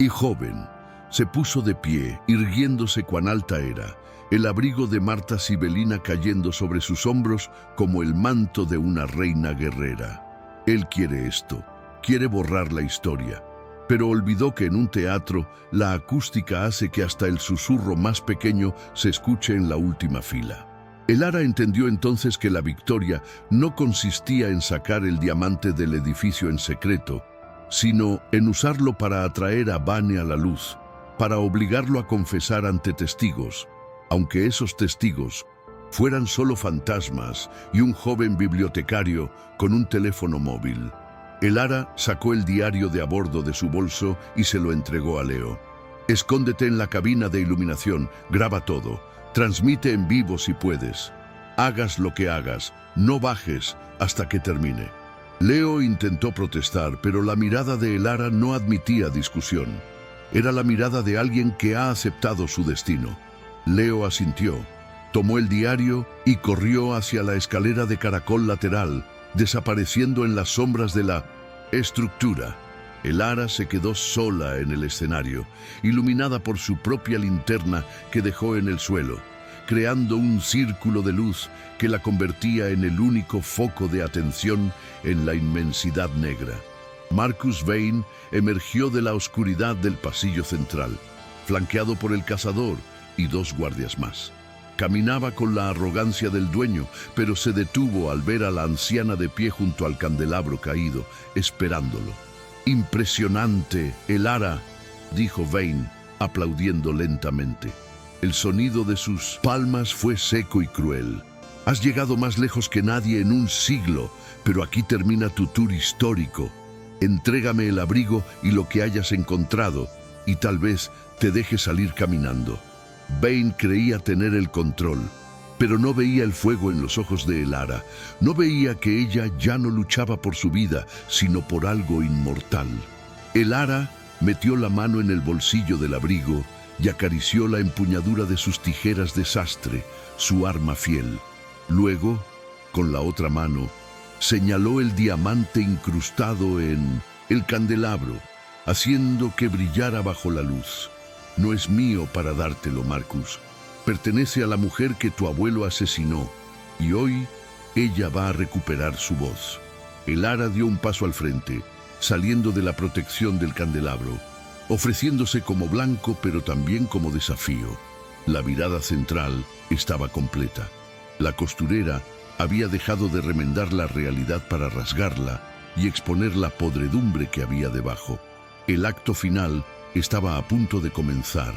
S1: joven. Se puso de pie, irguiéndose cuán alta era, el abrigo de Marta Sibelina cayendo sobre sus hombros como el manto de una reina guerrera. Él quiere esto, quiere borrar la historia, pero olvidó que en un teatro la acústica hace que hasta el susurro más pequeño se escuche en la última fila. Elara entendió entonces que la victoria no consistía en sacar el diamante del edificio en secreto, sino en usarlo para atraer a Vane a la luz, para obligarlo a confesar ante testigos, aunque esos testigos fueran solo fantasmas y un joven bibliotecario con un teléfono móvil. Elara sacó el diario de a bordo de su bolso y se lo entregó a Leo. «Escóndete en la cabina de iluminación, graba todo, transmite en vivo si puedes. Hagas lo que hagas, no bajes hasta que termine». Leo intentó protestar, pero la mirada de Elara no admitía discusión. Era la mirada de alguien que ha aceptado su destino. Leo asintió, tomó el diario y corrió hacia la escalera de caracol lateral, desapareciendo en las sombras de la estructura. Elara se quedó sola en el escenario, iluminada por su propia linterna que dejó en el suelo, creando un círculo de luz que la convertía en el único foco de atención en la inmensidad negra. Marcus Vane emergió de la oscuridad del pasillo central, flanqueado por el cazador y 2 guardias más. Caminaba con la arrogancia del dueño, pero se detuvo al ver a la anciana de pie junto al candelabro caído, esperándolo. «Impresionante, Elara», dijo Vane, aplaudiendo lentamente. El sonido de sus palmas fue seco y cruel. «Has llegado más lejos que nadie en un siglo, pero aquí termina tu tour histórico. Entrégame el abrigo y lo que hayas encontrado, y tal vez te deje salir caminando». Vane creía tener el control, pero no veía el fuego en los ojos de Elara. No veía que ella ya no luchaba por su vida, sino por algo inmortal. Elara metió la mano en el bolsillo del abrigo y acarició la empuñadura de sus tijeras de sastre, su arma fiel. Luego, con la otra mano, señaló el diamante incrustado en el candelabro, haciendo que brillara bajo la luz. «No es mío para dártelo, Marcus. Pertenece a la mujer que tu abuelo asesinó, y hoy ella va a recuperar su voz». Elara dio un paso al frente, saliendo de la protección del candelabro, ofreciéndose como blanco pero también como desafío. La mirada central estaba completa. La costurera había dejado de remendar la realidad para rasgarla y exponer la podredumbre que había debajo. El acto final estaba a punto de comenzar,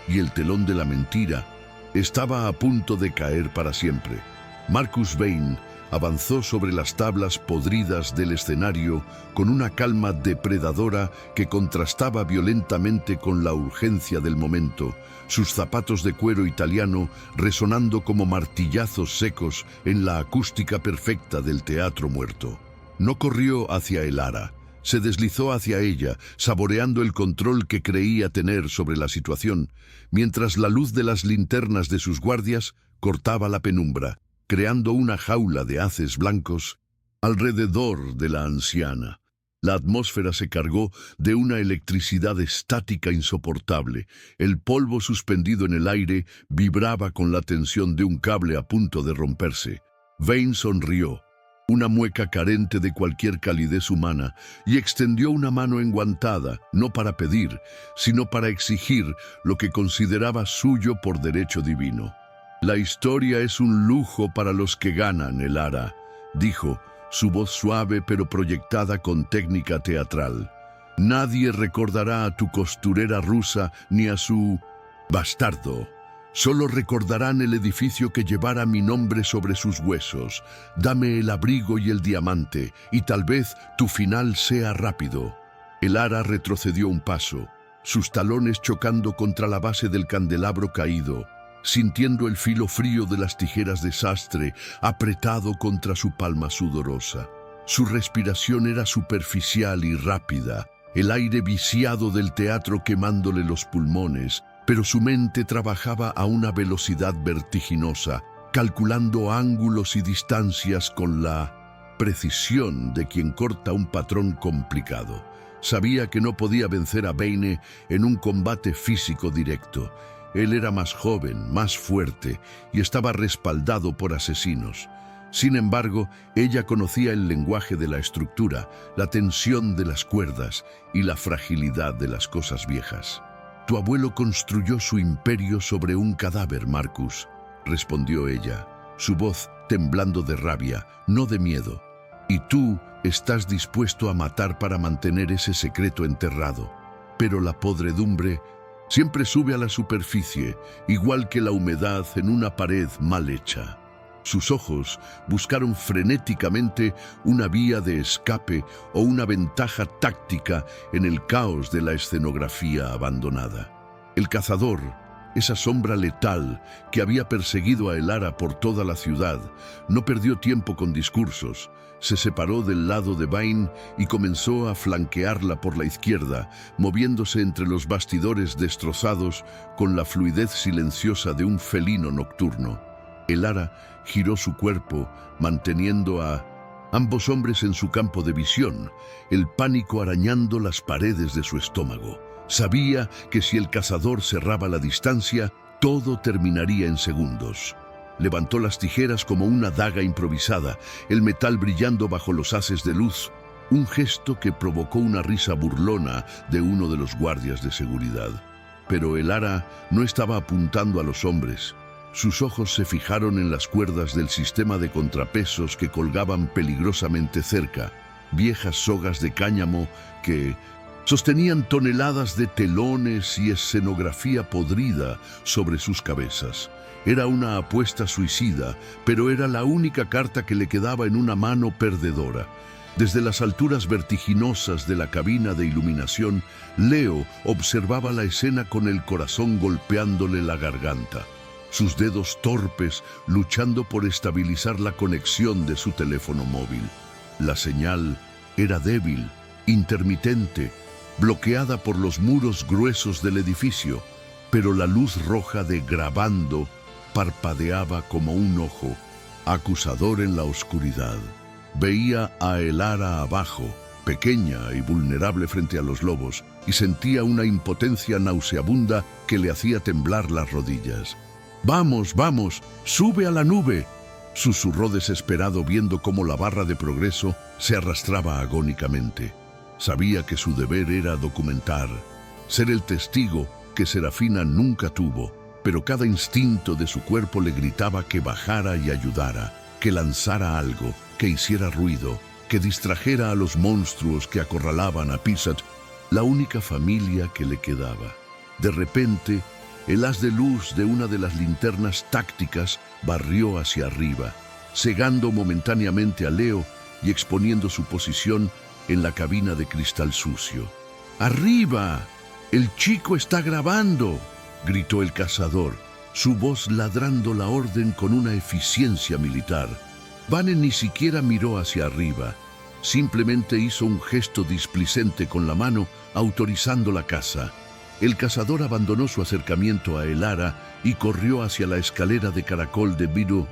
S1: y el telón de la mentira estaba a punto de caer para siempre. Marcus Vane avanzó sobre las tablas podridas del escenario con una calma depredadora que contrastaba violentamente con la urgencia del momento, sus zapatos de cuero italiano resonando como martillazos secos en la acústica perfecta del teatro muerto. No corrió hacia Elara. Se deslizó hacia ella, saboreando el control que creía tener sobre la situación, mientras la luz de las linternas de sus guardias cortaba la penumbra, creando una jaula de haces blancos alrededor de la anciana. La atmósfera se cargó de una electricidad estática insoportable. El polvo suspendido en el aire vibraba con la tensión de un cable a punto de romperse. Vane sonrió, una mueca carente de cualquier calidez humana, y extendió una mano enguantada, no para pedir, sino para exigir lo que consideraba suyo por derecho divino. «La historia es un lujo para los que ganan, Elara», dijo, su voz suave pero proyectada con técnica teatral. «Nadie recordará a tu costurera rusa ni a su bastardo. Solo recordarán el edificio que llevara mi nombre sobre sus huesos. Dame el abrigo y el diamante, y tal vez tu final sea rápido». Elara retrocedió un paso, sus talones chocando contra la base del candelabro caído. sintiendo el filo frío de las tijeras de sastre apretado contra su palma sudorosa. Su respiración era superficial y rápida, el aire viciado del teatro quemándole los pulmones, pero su mente trabajaba a una velocidad vertiginosa, calculando ángulos y distancias con la precisión de quien corta un patrón complicado. Sabía que no podía vencer a Bane en un combate físico directo. Él era más joven, más fuerte y estaba respaldado por asesinos. Sin embargo, ella conocía el lenguaje de la estructura, la tensión de las cuerdas y la fragilidad de las cosas viejas. «Tu abuelo construyó su imperio sobre un cadáver, Marcus», respondió ella, su voz temblando de rabia, no de miedo. «Y tú estás dispuesto a matar para mantener ese secreto enterrado. Pero la podredumbre siempre sube a la superficie, igual que la humedad en una pared mal hecha». Sus ojos buscaron frenéticamente una vía de escape o una ventaja táctica en el caos de la escenografía abandonada. El cazador, esa sombra letal que había perseguido a Elara por toda la ciudad, no perdió tiempo con discursos. Se separó del lado de Bane y comenzó a flanquearla por la izquierda, moviéndose entre los bastidores destrozados con la fluidez silenciosa de un felino nocturno. Elara giró su cuerpo, manteniendo a ambos hombres en su campo de visión, el pánico arañando las paredes de su estómago. Sabía que si el cazador cerraba la distancia, todo terminaría en segundos. Levantó las tijeras como una daga improvisada, el metal brillando bajo los haces de luz, un gesto que provocó una risa burlona de uno de los guardias de seguridad. Pero Elara no estaba apuntando a los hombres. Sus ojos se fijaron en las cuerdas del sistema de contrapesos que colgaban peligrosamente cerca, viejas sogas de cáñamo que sostenían toneladas de telones y escenografía podrida sobre sus cabezas. Era una apuesta suicida, pero era la única carta que le quedaba en una mano perdedora. Desde las alturas vertiginosas de la cabina de iluminación, Leo observaba la escena con el corazón golpeándole la garganta. Sus dedos torpes luchando por estabilizar la conexión de su teléfono móvil. La señal era débil, intermitente, bloqueada por los muros gruesos del edificio, pero la luz roja de grabando parpadeaba como un ojo, acusador en la oscuridad. Veía a Elara abajo, pequeña y vulnerable frente a los lobos, y sentía una impotencia nauseabunda que le hacía temblar las rodillas. «Vamos, vamos, sube a la nube», susurró desesperado viendo cómo la barra de progreso se arrastraba agónicamente. Sabía que su deber era documentar, ser el testigo que Serafina nunca tuvo, pero cada instinto de su cuerpo le gritaba que bajara y ayudara, que lanzara algo, que hiciera ruido, que distrajera a los monstruos que acorralaban a Pisat, la única familia que le quedaba. De repente, el haz de luz de una de las linternas tácticas barrió hacia arriba, cegando momentáneamente a Leo y exponiendo su posición en la cabina de cristal sucio. «¡Arriba! ¡El chico está grabando!», gritó el cazador, su voz ladrando la orden con una eficiencia militar. Vane ni siquiera miró hacia arriba, simplemente hizo un gesto displicente con la mano, autorizando la caza. El cazador abandonó su acercamiento a Elara y corrió hacia la escalera de caracol de vidrio,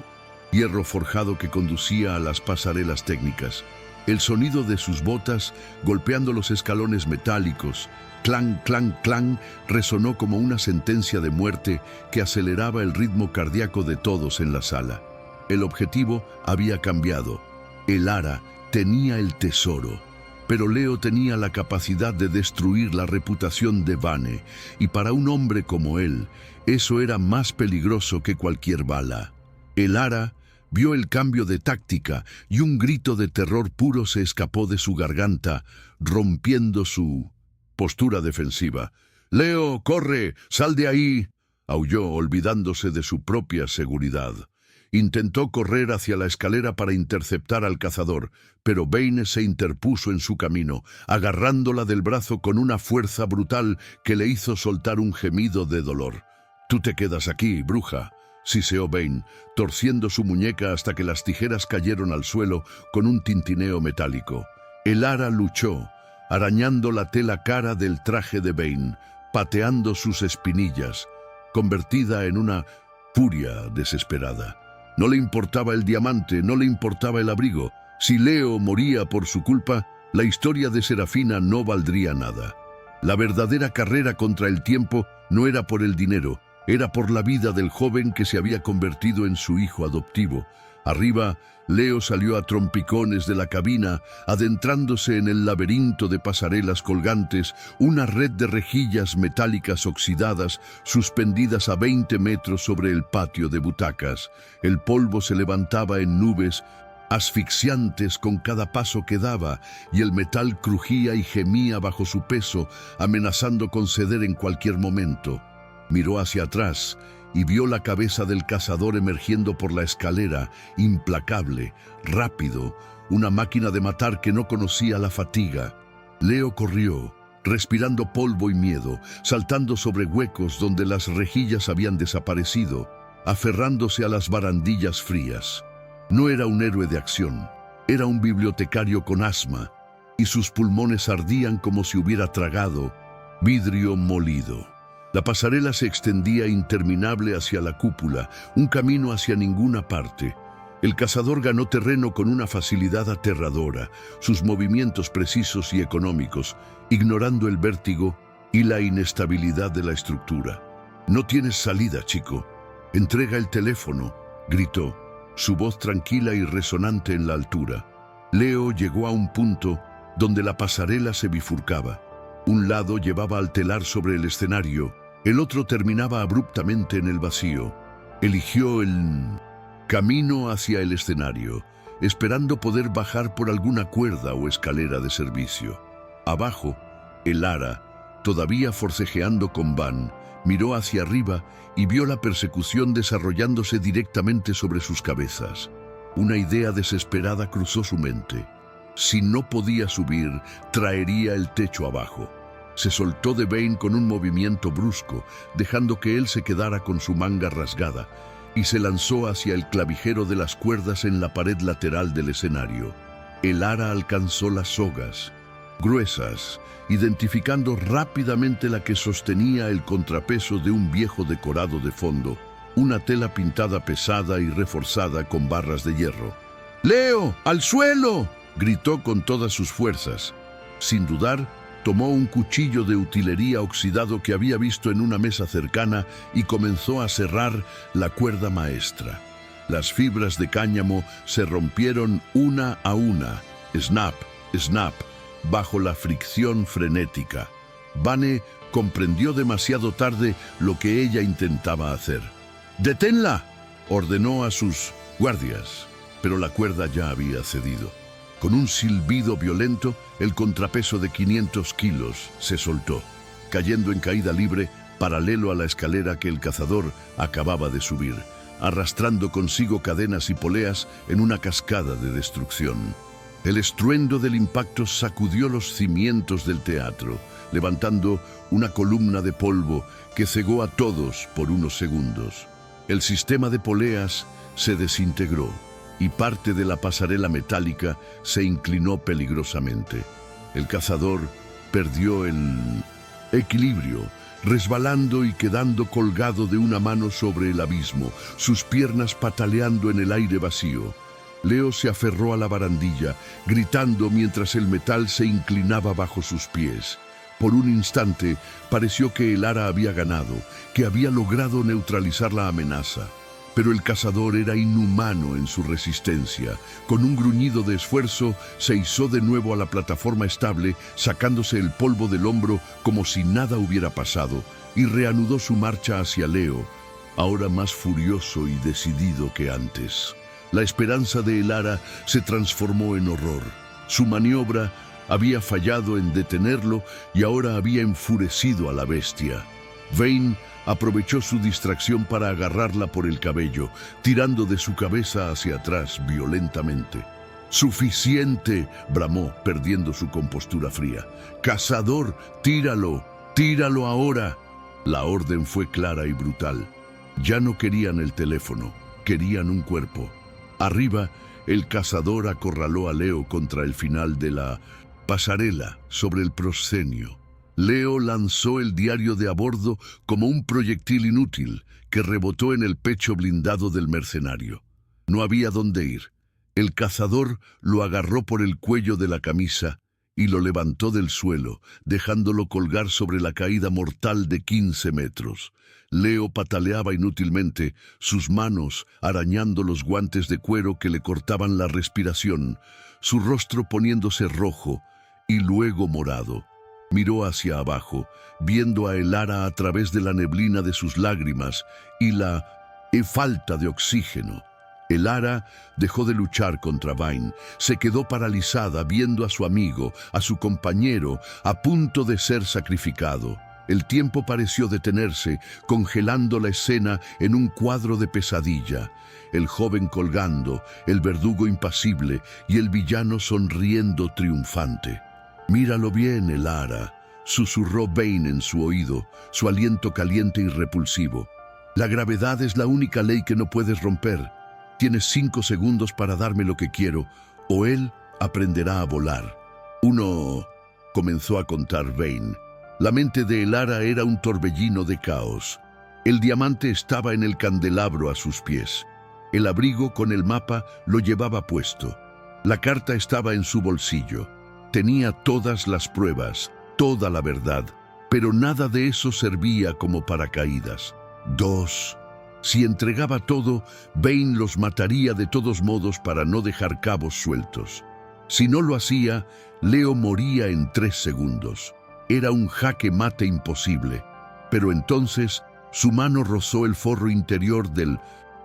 S1: hierro forjado que conducía a las pasarelas técnicas. El sonido de sus botas, golpeando los escalones metálicos, clan, clan, clan, resonó como una sentencia de muerte que aceleraba el ritmo cardíaco de todos en la sala. El objetivo había cambiado. Elara tenía el tesoro, pero Leo tenía la capacidad de destruir la reputación de Vane, y para un hombre como él, eso era más peligroso que cualquier bala. Elara vio el cambio de táctica y un grito de terror puro se escapó de su garganta, rompiendo su postura defensiva. «Leo, corre, sal de ahí», aulló, olvidándose de su propia seguridad. Intentó correr hacia la escalera para interceptar al cazador, pero Bane se interpuso en su camino, agarrándola del brazo con una fuerza brutal que le hizo soltar un gemido de dolor. Tú te quedas aquí, bruja, siseó Bane, torciendo su muñeca hasta que las tijeras cayeron al suelo con un tintineo metálico. El ara luchó, arañando la tela cara del traje de Bane, pateando sus espinillas, convertida en una furia desesperada. No le importaba el diamante, no le importaba el abrigo. Si Leo moría por su culpa, la historia de Serafina no valdría nada. La verdadera carrera contra el tiempo no era por el dinero, era por la vida del joven que se había convertido en su hijo adoptivo. Arriba, Leo salió a trompicones de la cabina, adentrándose en el laberinto de pasarelas colgantes, una red de rejillas metálicas oxidadas suspendidas a 20 metros sobre el patio de butacas. El polvo se levantaba en nubes asfixiantes con cada paso que daba, y el metal crujía y gemía bajo su peso, amenazando con ceder en cualquier momento. Miró hacia atrás y vio la cabeza del cazador emergiendo por la escalera, implacable, rápido, una máquina de matar que no conocía la fatiga. Leo corrió, respirando polvo y miedo, saltando sobre huecos donde las rejillas habían desaparecido, aferrándose a las barandillas frías. No era un héroe de acción, era un bibliotecario con asma, y sus pulmones ardían como si hubiera tragado vidrio molido. La pasarela se extendía interminable hacia la cúpula, un camino hacia ninguna parte. El cazador ganó terreno con una facilidad aterradora, sus movimientos precisos y económicos, ignorando el vértigo y la inestabilidad de la estructura. «No tienes salida, chico. Entrega el teléfono», gritó, su voz tranquila y resonante en la altura. Leo llegó a un punto donde la pasarela se bifurcaba. Un lado llevaba al telar sobre el escenario, el otro terminaba abruptamente en el vacío. Eligió el camino hacia el escenario, esperando poder bajar por alguna cuerda o escalera de servicio. Abajo, el ara, todavía forcejeando con Van, miró hacia arriba y vio la persecución desarrollándose directamente sobre sus cabezas. Una idea desesperada cruzó su mente. Si no podía subir, traería el techo abajo. Se soltó de Bane con un movimiento brusco, dejando que él se quedara con su manga rasgada, y se lanzó hacia el clavijero de las cuerdas en la pared lateral del escenario. El ara alcanzó las sogas, gruesas, identificando rápidamente la que sostenía el contrapeso de un viejo decorado de fondo, una tela pintada pesada y reforzada con barras de hierro. «¡Leo, al suelo!», gritó con todas sus fuerzas. Sin dudar, tomó un cuchillo de utilería oxidado que había visto en una mesa cercana y comenzó a cerrar la cuerda maestra. Las fibras de cáñamo se rompieron una a una, snap, snap, bajo la fricción frenética. Vane comprendió demasiado tarde lo que ella intentaba hacer. «¡Deténla!», ordenó a sus guardias, pero la cuerda ya había cedido. Con un silbido violento, el contrapeso de 500 kilos se soltó, cayendo en caída libre paralelo a la escalera que el cazador acababa de subir, arrastrando consigo cadenas y poleas en una cascada de destrucción. El estruendo del impacto sacudió los cimientos del teatro, levantando una columna de polvo que cegó a todos por unos segundos. El sistema de poleas se desintegró y parte de la pasarela metálica se inclinó peligrosamente. El cazador perdió el equilibrio, resbalando y quedando colgado de una mano sobre el abismo, sus piernas pataleando en el aire vacío. Leo se aferró a la barandilla, gritando mientras el metal se inclinaba bajo sus pies. Por un instante pareció que el ara había ganado, que había logrado neutralizar la amenaza. Pero el cazador era inhumano en su resistencia. Con un gruñido de esfuerzo, se izó de nuevo a la plataforma estable, sacándose el polvo del hombro como si nada hubiera pasado, y reanudó su marcha hacia Leo, ahora más furioso y decidido que antes. La esperanza de el ara se transformó en horror. Su maniobra había fallado en detenerlo y ahora había enfurecido a la bestia. Vane aprovechó su distracción para agarrarla por el cabello, tirando de su cabeza hacia atrás violentamente. «¡Suficiente!», bramó, perdiendo su compostura fría. «¡Cazador, tíralo! ¡Tíralo ahora!». La orden fue clara y brutal. Ya no querían el teléfono, querían un cuerpo. Arriba, el cazador acorraló a Leo contra el final de la pasarela sobre el proscenio. Leo lanzó el diario de a bordo como un proyectil inútil que rebotó en el pecho blindado del mercenario. No había dónde ir. El cazador lo agarró por el cuello de la camisa y lo levantó del suelo, dejándolo colgar sobre la caída mortal de 15 metros. Leo pataleaba inútilmente, sus manos arañando los guantes de cuero que le cortaban la respiración, su rostro poniéndose rojo y luego morado. Miró hacia abajo, viendo a Elara a través de la neblina de sus lágrimas y la falta de oxígeno. Elara dejó de luchar contra Vine, se quedó paralizada viendo a su amigo, a su compañero, a punto de ser sacrificado. El tiempo pareció detenerse, congelando la escena en un cuadro de pesadilla. El joven colgando, el verdugo impasible y el villano sonriendo triunfante. «Míralo bien, Elara», susurró Vane en su oído, su aliento caliente y repulsivo. «La gravedad es la única ley que no puedes romper. Tienes 5 segundos para darme lo que quiero, o él aprenderá a volar». «Uno», comenzó a contar Vane. La mente de Elara era un torbellino de caos. El diamante estaba en el candelabro a sus pies. El abrigo con el mapa lo llevaba puesto. La carta estaba en su bolsillo. Tenía todas las pruebas, toda la verdad, pero nada de eso servía como paracaídas. 2. Si entregaba todo, Vane los mataría de todos modos para no dejar cabos sueltos. Si no lo hacía, Leo moría en 3 segundos. Era un jaque mate imposible. Pero entonces, su mano rozó el forro interior del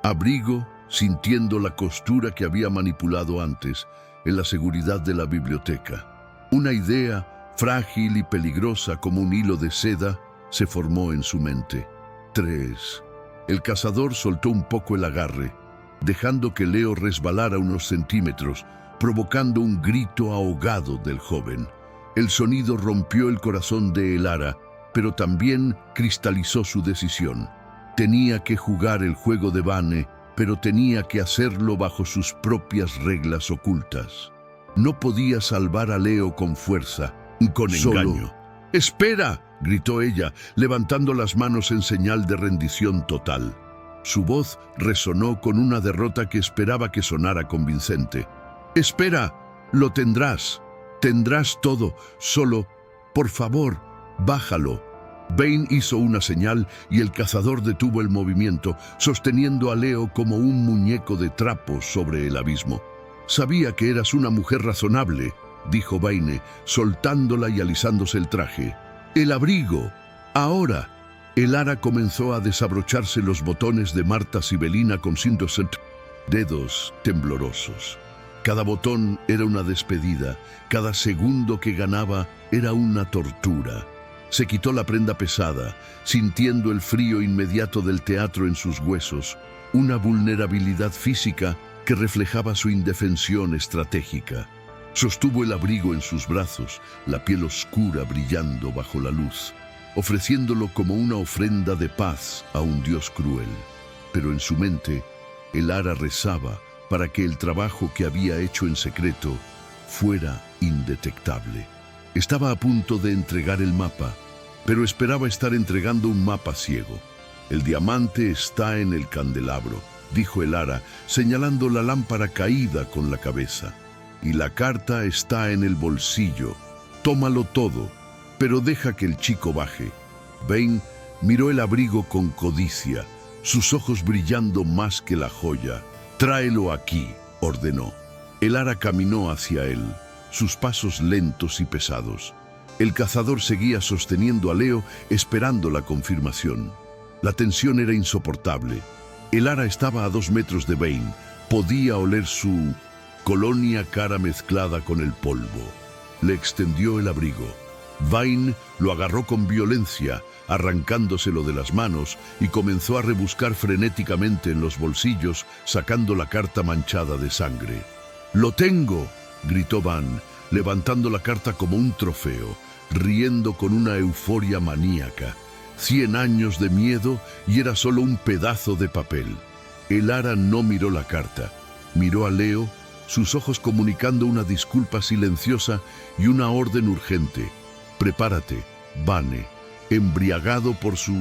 S1: abrigo, sintiendo la costura que había manipulado antes, en la seguridad de la biblioteca. Una idea, frágil y peligrosa como un hilo de seda, se formó en su mente. 3. El cazador soltó un poco el agarre, dejando que Leo resbalara unos centímetros, provocando un grito ahogado del joven. El sonido rompió el corazón de Elara, pero también cristalizó su decisión. Tenía que jugar el juego de Vane, pero tenía que hacerlo bajo sus propias reglas ocultas. No podía salvar a Leo con fuerza, con engaño. «¡Espera!», gritó ella, levantando las manos en señal de rendición total. Su voz resonó con una derrota que esperaba que sonara convincente. «¡Espera! Lo tendrás. Tendrás todo. Solo, por favor, bájalo». Vane hizo una señal y el cazador detuvo el movimiento, sosteniendo a Leo como un muñeco de trapo sobre el abismo. «Sabía que eras una mujer razonable», dijo Vane, soltándola y alisándose el traje. «El abrigo. Ahora». Elara comenzó a desabrocharse los botones de Marta Sibelina con dedos temblorosos. Cada botón era una despedida, cada segundo que ganaba era una tortura. Se quitó la prenda pesada, sintiendo el frío inmediato del teatro en sus huesos, una vulnerabilidad física que reflejaba su indefensión estratégica. Sostuvo el abrigo en sus brazos, la piel oscura brillando bajo la luz, ofreciéndolo como una ofrenda de paz a un dios cruel. Pero en su mente, Elara rezaba para que el trabajo que había hecho en secreto fuera indetectable. Estaba a punto de entregar el mapa, pero esperaba estar entregando un mapa ciego. «El diamante está en el candelabro», dijo Elara, señalando la lámpara caída con la cabeza. «Y la carta está en el bolsillo. Tómalo todo, pero deja que el chico baje». Vane miró el abrigo con codicia, sus ojos brillando más que la joya. «Tráelo aquí», ordenó. Elara caminó hacia él, sus pasos lentos y pesados. El cazador seguía sosteniendo a Leo, esperando la confirmación. La tensión era insoportable. Elara estaba a 2 metros de Vane. Podía oler su colonia cara mezclada con el polvo. Le extendió el abrigo. Vane lo agarró con violencia, arrancándoselo de las manos, y comenzó a rebuscar frenéticamente en los bolsillos, sacando la carta manchada de sangre. «¡Lo tengo!», gritó Vane, levantando la carta como un trofeo, riendo con una euforia maníaca. 100 años de miedo y era solo un pedazo de papel. Elara no miró la carta, miró a Leo, sus ojos comunicando una disculpa silenciosa y una orden urgente. «Prepárate, Vane». Embriagado por su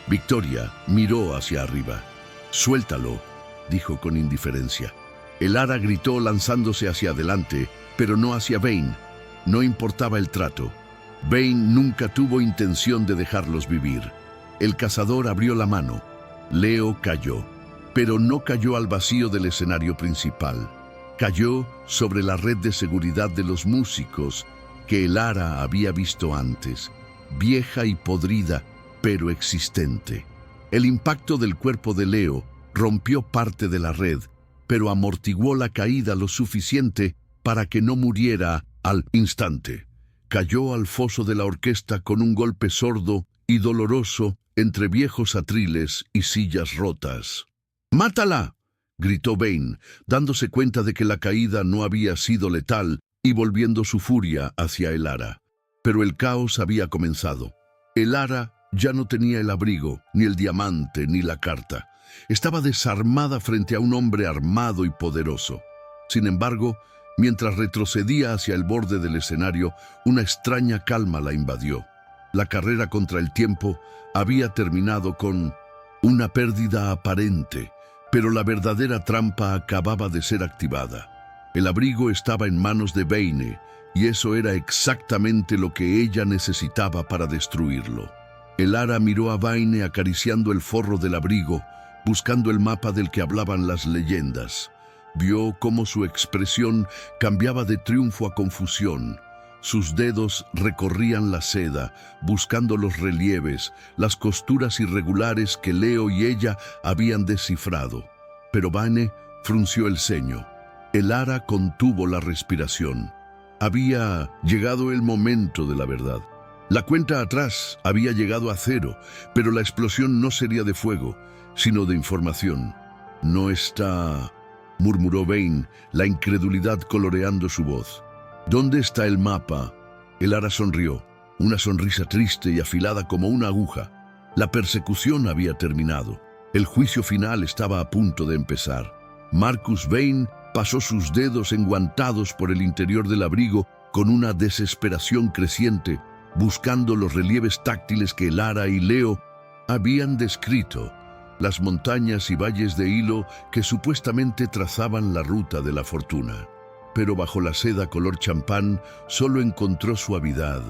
S1: victoria, miró hacia arriba. «Suéltalo», dijo con indiferencia. Elara gritó lanzándose hacia adelante, pero no hacia Vayne. No importaba el trato. Vayne nunca tuvo intención de dejarlos vivir. El cazador abrió la mano. Leo cayó, pero no cayó al vacío del escenario principal. Cayó sobre la red de seguridad de los músicos que Elara había visto antes, vieja y podrida, pero existente. El impacto del cuerpo de Leo rompió parte de la red, pero amortiguó la caída lo suficiente para que no muriera al instante. Cayó al foso de la orquesta con un golpe sordo y doloroso entre viejos atriles y sillas rotas. «¡Mátala!», gritó Vayne, dándose cuenta de que la caída no había sido letal y volviendo su furia hacia Elara. Pero el caos había comenzado. Elara ya no tenía el abrigo, ni el diamante, ni la carta. Estaba desarmada frente a un hombre armado y poderoso. Sin embargo, mientras retrocedía hacia el borde del escenario, una extraña calma la invadió. La carrera contra el tiempo había terminado con una pérdida aparente, pero la verdadera trampa acababa de ser activada. El abrigo estaba en manos de Vayne, y eso era exactamente lo que ella necesitaba para destruirlo. Elara miró a Vayne acariciando el forro del abrigo, buscando el mapa del que hablaban las leyendas. Vio cómo su expresión cambiaba de triunfo a confusión. Sus dedos recorrían la seda, buscando los relieves, las costuras irregulares que Leo y ella habían descifrado. Pero Vayne frunció el ceño. Elara contuvo la respiración. Había llegado el momento de la verdad. La cuenta atrás había llegado a 0, pero la explosión no sería de fuego, sino de información. «No está», murmuró Vayne, la incredulidad coloreando su voz. «¿Dónde está el mapa?». Elara sonrió, una sonrisa triste y afilada como una aguja. La persecución había terminado. El juicio final estaba a punto de empezar. Marcus Vayne pasó sus dedos enguantados por el interior del abrigo con una desesperación creciente, buscando los relieves táctiles que Elara y Leo habían descrito, las montañas y valles de hilo que supuestamente trazaban la ruta de la fortuna. Pero bajo la seda color champán solo encontró suavidad,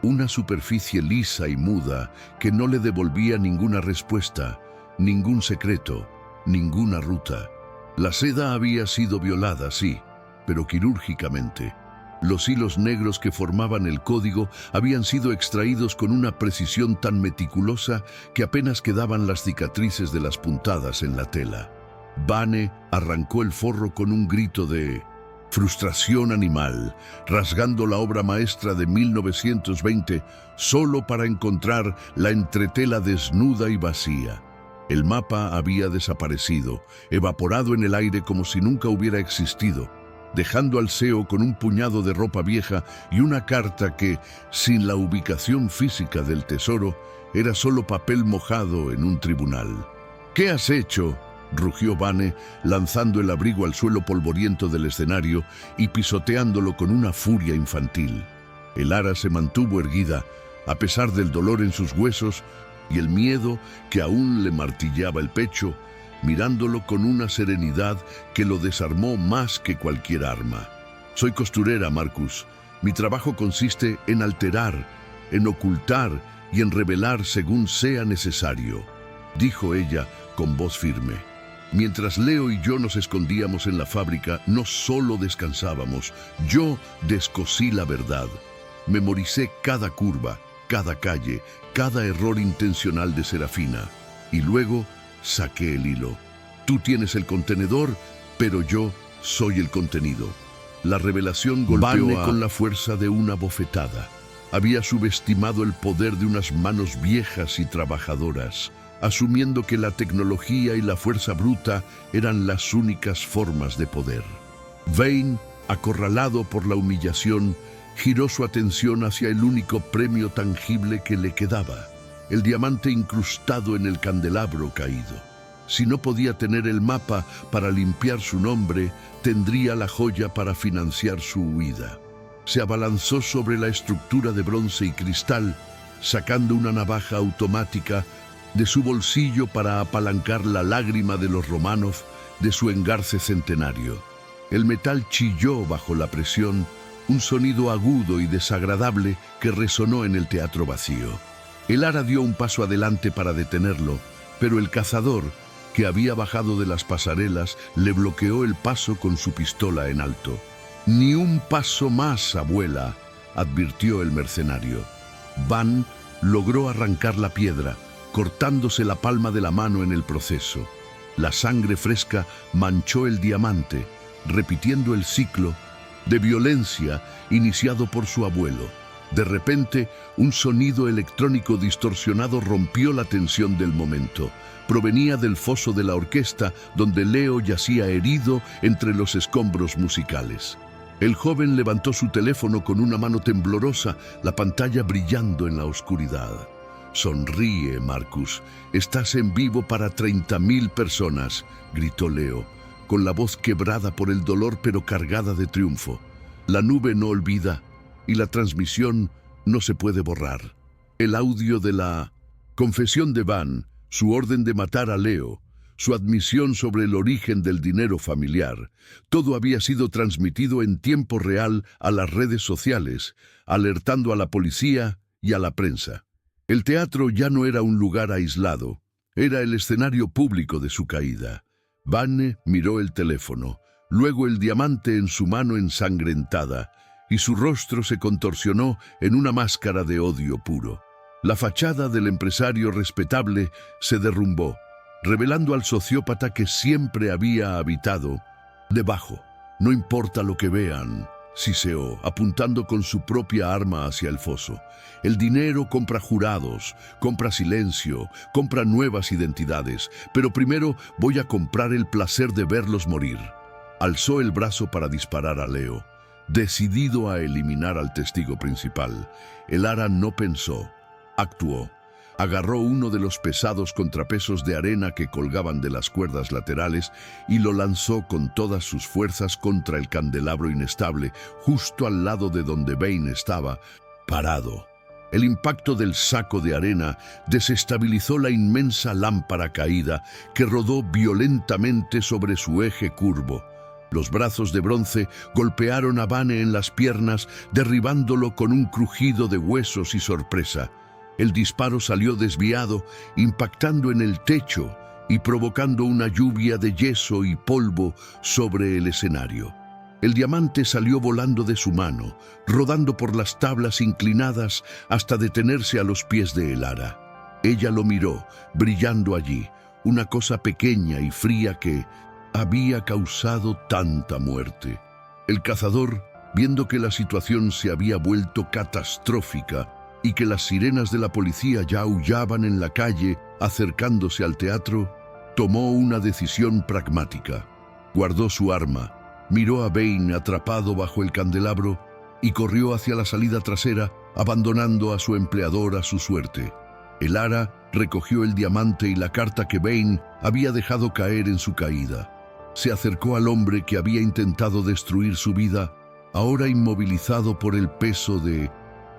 S1: una superficie lisa y muda que no le devolvía ninguna respuesta, ningún secreto, ninguna ruta. La seda había sido violada, sí, pero quirúrgicamente. Los hilos negros que formaban el código habían sido extraídos con una precisión tan meticulosa que apenas quedaban las cicatrices de las puntadas en la tela. Vane arrancó el forro con un grito de frustración animal, rasgando la obra maestra de 1920 solo para encontrar la entretela desnuda y vacía. El mapa había desaparecido, evaporado en el aire como si nunca hubiera existido, dejando al Seo con un puñado de ropa vieja y una carta que, sin la ubicación física del tesoro, era solo papel mojado en un tribunal. «¿Qué has hecho?», rugió Vane, lanzando el abrigo al suelo polvoriento del escenario y pisoteándolo con una furia infantil. Elara se mantuvo erguida, a pesar del dolor en sus huesos y el miedo que aún le martillaba el pecho, mirándolo con una serenidad que lo desarmó más que cualquier arma. «Soy costurera, Marcus. Mi trabajo consiste en alterar, en ocultar y en revelar según sea necesario», dijo ella con voz firme. Mientras Leo y yo nos escondíamos en la fábrica, no solo descansábamos, yo descosí la verdad. Memoricé cada curva, cada calle, cada error intencional de Serafina. Y luego saqué el hilo. Tú tienes el contenedor, pero yo soy el contenido. La revelación golpeó con la fuerza de una bofetada. Había subestimado el poder de unas manos viejas y trabajadoras, asumiendo que la tecnología y la fuerza bruta eran las únicas formas de poder. Vayne, acorralado por la humillación, giró su atención hacia el único premio tangible que le quedaba, el diamante incrustado en el candelabro caído. Si no podía tener el mapa para limpiar su nombre, tendría la joya para financiar su huida. Se abalanzó sobre la estructura de bronce y cristal, sacando una navaja automática de su bolsillo para apalancar la lágrima de los Románov de su engarce centenario. El metal chilló bajo la presión, un sonido agudo y desagradable que resonó en el teatro vacío. El ara dio un paso adelante para detenerlo, pero el cazador, que había bajado de las pasarelas, le bloqueó el paso con su pistola en alto. «Ni un paso más, abuela», advirtió el mercenario. Van logró arrancar la piedra, cortándose la palma de la mano en el proceso. La sangre fresca manchó el diamante, repitiendo el ciclo de violencia iniciado por su abuelo. De repente, un sonido electrónico distorsionado rompió la tensión del momento. Provenía del foso de la orquesta, donde Leo yacía herido entre los escombros musicales. El joven levantó su teléfono con una mano temblorosa, la pantalla brillando en la oscuridad. «Sonríe, Marcus. Estás en vivo para 30.000 personas», gritó Leo, con la voz quebrada por el dolor pero cargada de triunfo. La nube no olvida y la transmisión no se puede borrar. El audio de la confesión de Van, su orden de matar a Leo, su admisión sobre el origen del dinero familiar, todo había sido transmitido en tiempo real a las redes sociales, alertando a la policía y a la prensa. El teatro ya no era un lugar aislado, era el escenario público de su caída. Van miró el teléfono, luego el diamante en su mano ensangrentada, y su rostro se contorsionó en una máscara de odio puro. La fachada del empresario respetable se derrumbó, revelando al sociópata que siempre había habitado debajo. «No importa lo que vean», siseó, apuntando con su propia arma hacia el foso. «El dinero compra jurados, compra silencio, compra nuevas identidades, pero primero voy a comprar el placer de verlos morir». Alzó el brazo para disparar a Leo, decidido a eliminar al testigo principal. El ara no pensó, actuó. Agarró uno de los pesados contrapesos de arena que colgaban de las cuerdas laterales y lo lanzó con todas sus fuerzas contra el candelabro inestable, justo al lado de donde Bane estaba, parado. El impacto del saco de arena desestabilizó la inmensa lámpara caída que rodó violentamente sobre su eje curvo. Los brazos de bronce golpearon a Vane en las piernas, derribándolo con un crujido de huesos y sorpresa. El disparo salió desviado, impactando en el techo y provocando una lluvia de yeso y polvo sobre el escenario. El diamante salió volando de su mano, rodando por las tablas inclinadas hasta detenerse a los pies de el ara. Ella lo miró, brillando allí, una cosa pequeña y fría que había causado tanta muerte. El cazador, viendo que la situación se había vuelto catastrófica y que las sirenas de la policía ya aullaban en la calle acercándose al teatro, tomó una decisión pragmática. Guardó su arma, miró a Bane atrapado bajo el candelabro y corrió hacia la salida trasera, abandonando a su empleador a su suerte. El ara recogió el diamante y la carta que Bane había dejado caer en su caída. Se acercó al hombre que había intentado destruir su vida, ahora inmovilizado por el peso de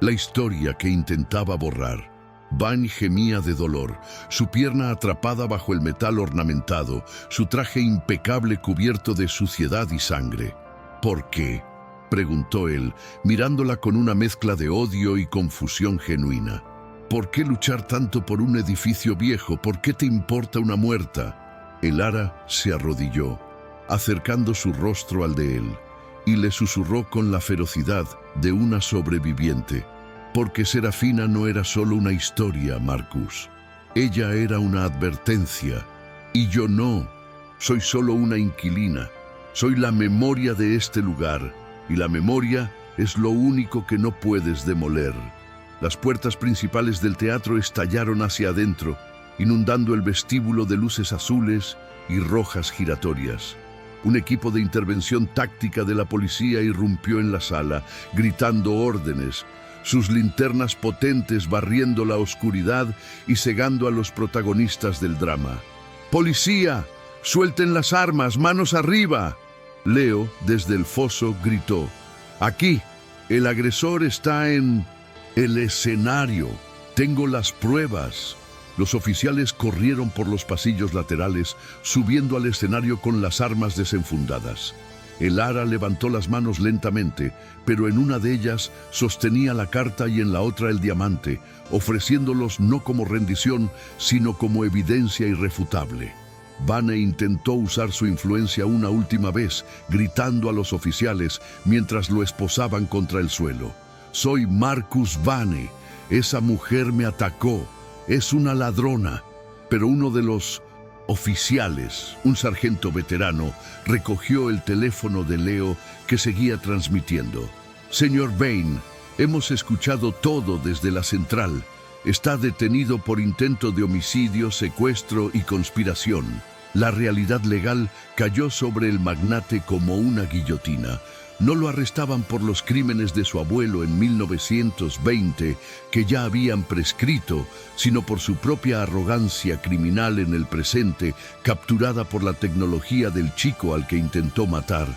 S1: la historia que intentaba borrar. Van gemía de dolor, su pierna atrapada bajo el metal ornamentado, su traje impecable cubierto de suciedad y sangre. «¿Por qué?», preguntó él, mirándola con una mezcla de odio y confusión genuina. «¿Por qué luchar tanto por un edificio viejo? ¿Por qué te importa una muerta?». El ara se arrodilló, acercando su rostro al de él, y le susurró con la ferocidad de una sobreviviente. «Porque Serafina no era solo una historia, Marcus. Ella era una advertencia. Y yo no. Soy solo una inquilina. Soy la memoria de este lugar, y la memoria es lo único que no puedes demoler». Las puertas principales del teatro estallaron hacia adentro, inundando el vestíbulo de luces azules y rojas giratorias. Un equipo de intervención táctica de la policía irrumpió en la sala, gritando órdenes. sus linternas potentes barriendo la oscuridad y cegando a los protagonistas del drama. ¡Policía! ¡Suelten las armas! ¡Manos arriba! Leo, desde el foso, gritó: «Aquí, el agresor está en el escenario. Tengo las pruebas». Los oficiales corrieron por los pasillos laterales, subiendo al escenario con las armas desenfundadas. Elara levantó las manos lentamente, pero en una de ellas sostenía la carta y en la otra el diamante, ofreciéndolos no como rendición, sino como evidencia irrefutable. Vane intentó usar su influencia una última vez, gritando a los oficiales mientras lo esposaban contra el suelo: «Soy Marcus Vane. Esa mujer me atacó. Es una ladrona». Pero uno de los oficiales, un sargento veterano, recogió el teléfono de Leo, que seguía transmitiendo. «Señor Vane, hemos escuchado todo desde la central. Está detenido por intento de homicidio, secuestro y conspiración». La realidad legal cayó sobre el magnate como una guillotina. No lo arrestaban por los crímenes de su abuelo en 1920, que ya habían prescrito, sino por su propia arrogancia criminal en el presente, capturada por la tecnología del chico al que intentó matar.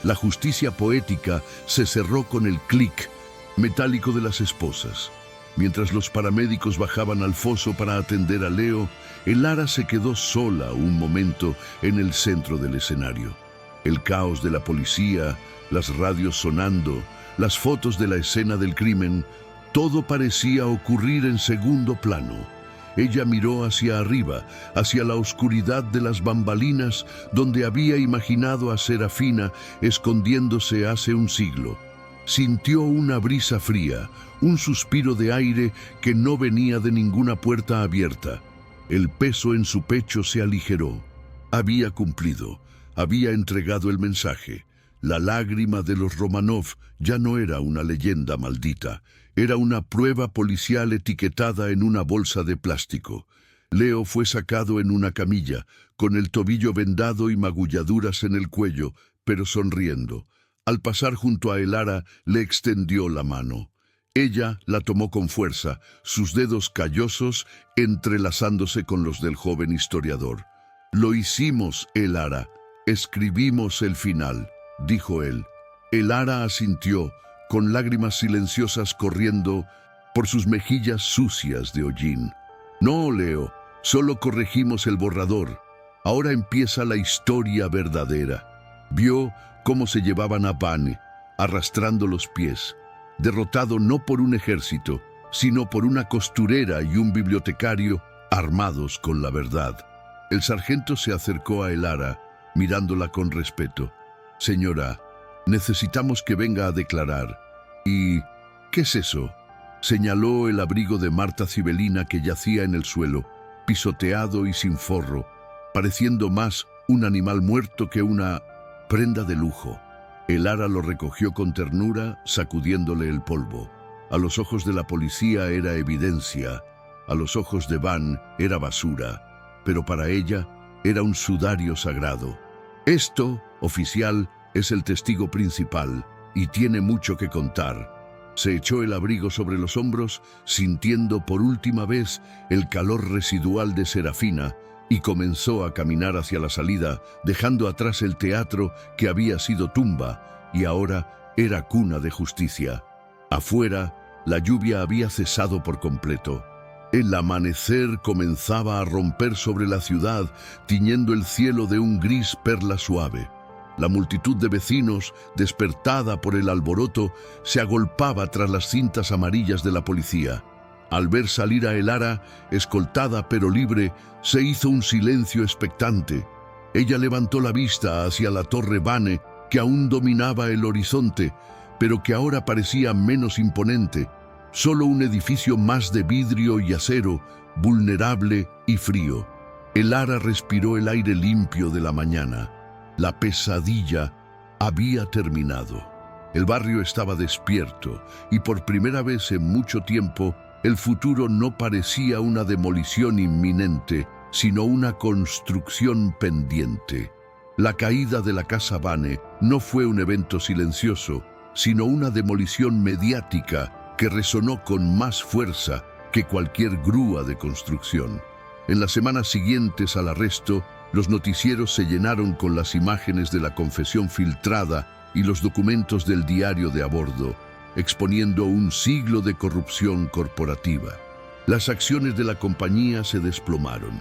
S1: La justicia poética se cerró con el clic metálico de las esposas. Mientras los paramédicos bajaban al foso para atender a Leo, Elara se quedó sola un momento en el centro del escenario. El caos de la policía, las radios sonando, las fotos de la escena del crimen, todo parecía ocurrir en segundo plano. Ella miró hacia arriba, hacia la oscuridad de las bambalinas, donde había imaginado a Serafina escondiéndose hace un siglo. Sintió una brisa fría, un suspiro de aire que no venía de ninguna puerta abierta. El peso en su pecho se aligeró. Había cumplido, había entregado el mensaje. La lágrima de los Romanov ya no era una leyenda maldita, era una prueba policial etiquetada en una bolsa de plástico. Leo fue sacado en una camilla, con el tobillo vendado y magulladuras en el cuello, pero sonriendo. Al pasar junto a Elara, le extendió la mano. Ella la tomó con fuerza, sus dedos callosos entrelazándose con los del joven historiador. «Lo hicimos, Elara. Escribimos el final», dijo él. Elara asintió, con lágrimas silenciosas corriendo por sus mejillas sucias de hollín. «No, Leo, solo corregimos el borrador. Ahora empieza la historia verdadera». Vio cómo se llevaban a Vane, arrastrando los pies, derrotado no por un ejército, sino por una costurera y un bibliotecario armados con la verdad. El sargento se acercó a Elara, mirándola con respeto. «Señora, necesitamos que venga a declarar». «¿Y qué es eso?», señaló el abrigo de Marta Cibelina, que yacía en el suelo, pisoteado y sin forro, pareciendo más un animal muerto que una prenda de lujo. Elara lo recogió con ternura, sacudiéndole el polvo. A los ojos de la policía era evidencia, a los ojos de Van era basura, pero para ella era un sudario sagrado. «Esto, oficial, es el testigo principal y tiene mucho que contar». Se echó el abrigo sobre los hombros, sintiendo por última vez el calor residual de Serafina, y comenzó a caminar hacia la salida, dejando atrás el teatro que había sido tumba y ahora era cuna de justicia. Afuera, la lluvia había cesado por completo. El amanecer comenzaba a romper sobre la ciudad, tiñendo el cielo de un gris perla suave. La multitud de vecinos, despertada por el alboroto, se agolpaba tras las cintas amarillas de la policía. Al ver salir a Elara, escoltada pero libre, se hizo un silencio expectante. Ella levantó la vista hacia la torre Vane, que aún dominaba el horizonte, pero que ahora parecía menos imponente, solo un edificio más de vidrio y acero, vulnerable y frío. Elara respiró el aire limpio de la mañana. La pesadilla había terminado. El barrio estaba despierto y por primera vez en mucho tiempo el futuro no parecía una demolición inminente, sino una construcción pendiente. La caída de la casa Vane no fue un evento silencioso, sino una demolición mediática que resonó con más fuerza que cualquier grúa de construcción. En las semanas siguientes al arresto, los noticieros se llenaron con las imágenes de la confesión filtrada y los documentos del diario de a bordo, exponiendo un siglo de corrupción corporativa. Las acciones de la compañía se desplomaron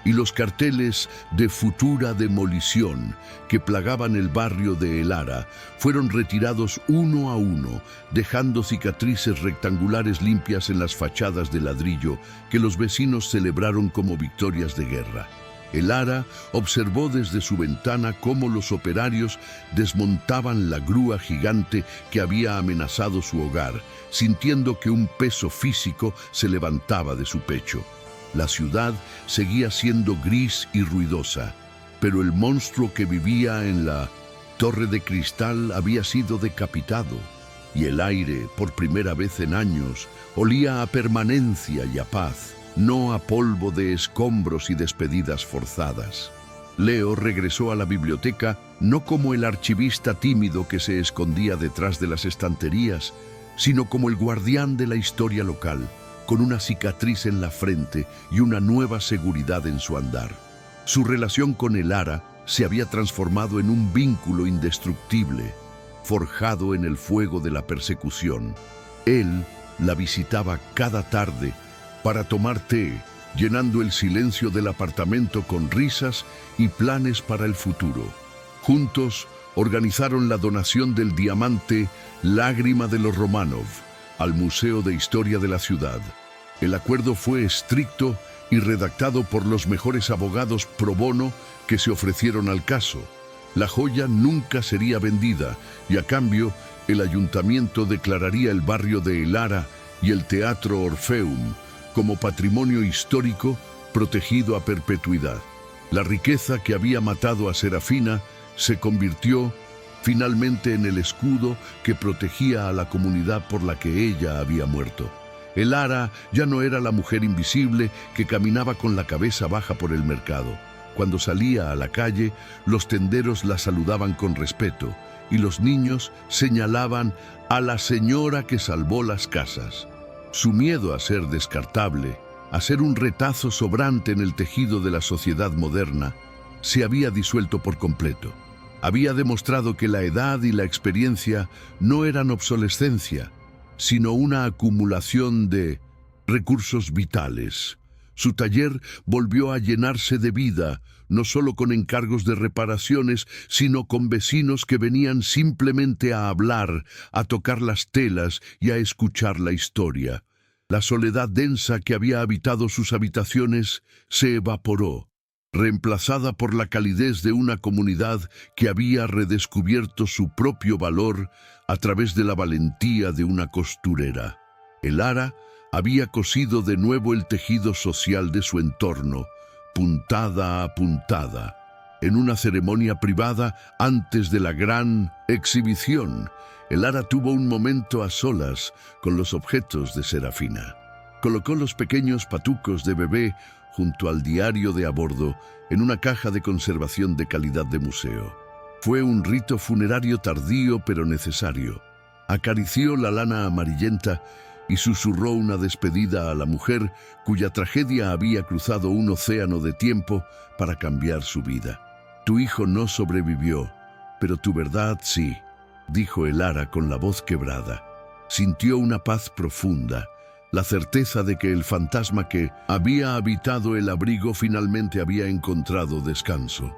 S1: y los carteles de futura demolición que plagaban el barrio de El Ara fueron retirados uno a uno, dejando cicatrices rectangulares limpias en las fachadas de ladrillo que los vecinos celebraron como victorias de guerra. El Ara observó desde su ventana cómo los operarios desmontaban la grúa gigante que había amenazado su hogar, sintiendo que un peso físico se levantaba de su pecho. La ciudad seguía siendo gris y ruidosa, pero el monstruo que vivía en la torre de cristal había sido decapitado, y el aire, por primera vez en años, olía a permanencia y a paz, no a polvo de escombros y despedidas forzadas. Leo regresó a la biblioteca no como el archivista tímido que se escondía detrás de las estanterías, sino como el guardián de la historia local, con una cicatriz en la frente y una nueva seguridad en su andar. Su relación con El Ara se había transformado en un vínculo indestructible, forjado en el fuego de la persecución. Él la visitaba cada tarde para tomar té, llenando el silencio del apartamento con risas y planes para el futuro. Juntos organizaron la donación del diamante Lágrima de los Romanov al Museo de Historia de la ciudad. El acuerdo fue estricto y redactado por los mejores abogados pro bono que se ofrecieron al caso. La joya nunca sería vendida y a cambio el ayuntamiento declararía el barrio de El Ara y el Teatro Orfeum como patrimonio histórico protegido a perpetuidad. La riqueza que había matado a Serafina se convirtió finalmente en el escudo que protegía a la comunidad por la que ella había muerto. El Ara ya no era la mujer invisible que caminaba con la cabeza baja por el mercado. Cuando salía a la calle, los tenderos la saludaban con respeto y los niños señalaban a la señora que salvó las casas. Su miedo a ser descartable, a ser un retazo sobrante en el tejido de la sociedad moderna, se había disuelto por completo. Había demostrado que la edad y la experiencia no eran obsolescencia, sino una acumulación de recursos vitales. Su taller volvió a llenarse de vida, no solo con encargos de reparaciones, sino con vecinos que venían simplemente a hablar, a tocar las telas y a escuchar la historia. La soledad densa que había habitado sus habitaciones se evaporó, reemplazada por la calidez de una comunidad que había redescubierto su propio valor a través de la valentía de una costurera. El Ara había cosido de nuevo el tejido social de su entorno, puntada a puntada, en una ceremonia privada antes de la gran exhibición. El Ara tuvo un momento a solas con los objetos de Serafina. Colocó los pequeños patucos de bebé junto al diario de a bordo en una caja de conservación de calidad de museo. Fue un rito funerario tardío pero necesario. Acarició la lana amarillenta y susurró una despedida a la mujer cuya tragedia había cruzado un océano de tiempo para cambiar su vida. Tu hijo no sobrevivió, pero tu verdad sí, dijo el Ara con la voz quebrada. Sintió una paz profunda, la certeza de que el fantasma que había habitado el abrigo finalmente había encontrado descanso.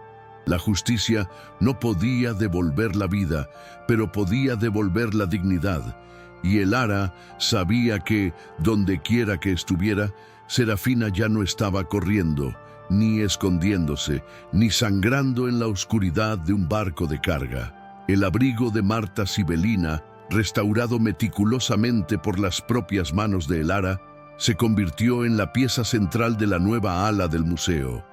S1: La justicia no podía devolver la vida, pero podía devolver la dignidad, y el Ara sabía que, donde quiera que estuviera, Serafina ya no estaba corriendo, ni escondiéndose, ni sangrando en la oscuridad de un barco de carga. El abrigo de Marta Sibelina, restaurado meticulosamente por las propias manos de el Ara, se convirtió en la pieza central de la nueva ala del museo.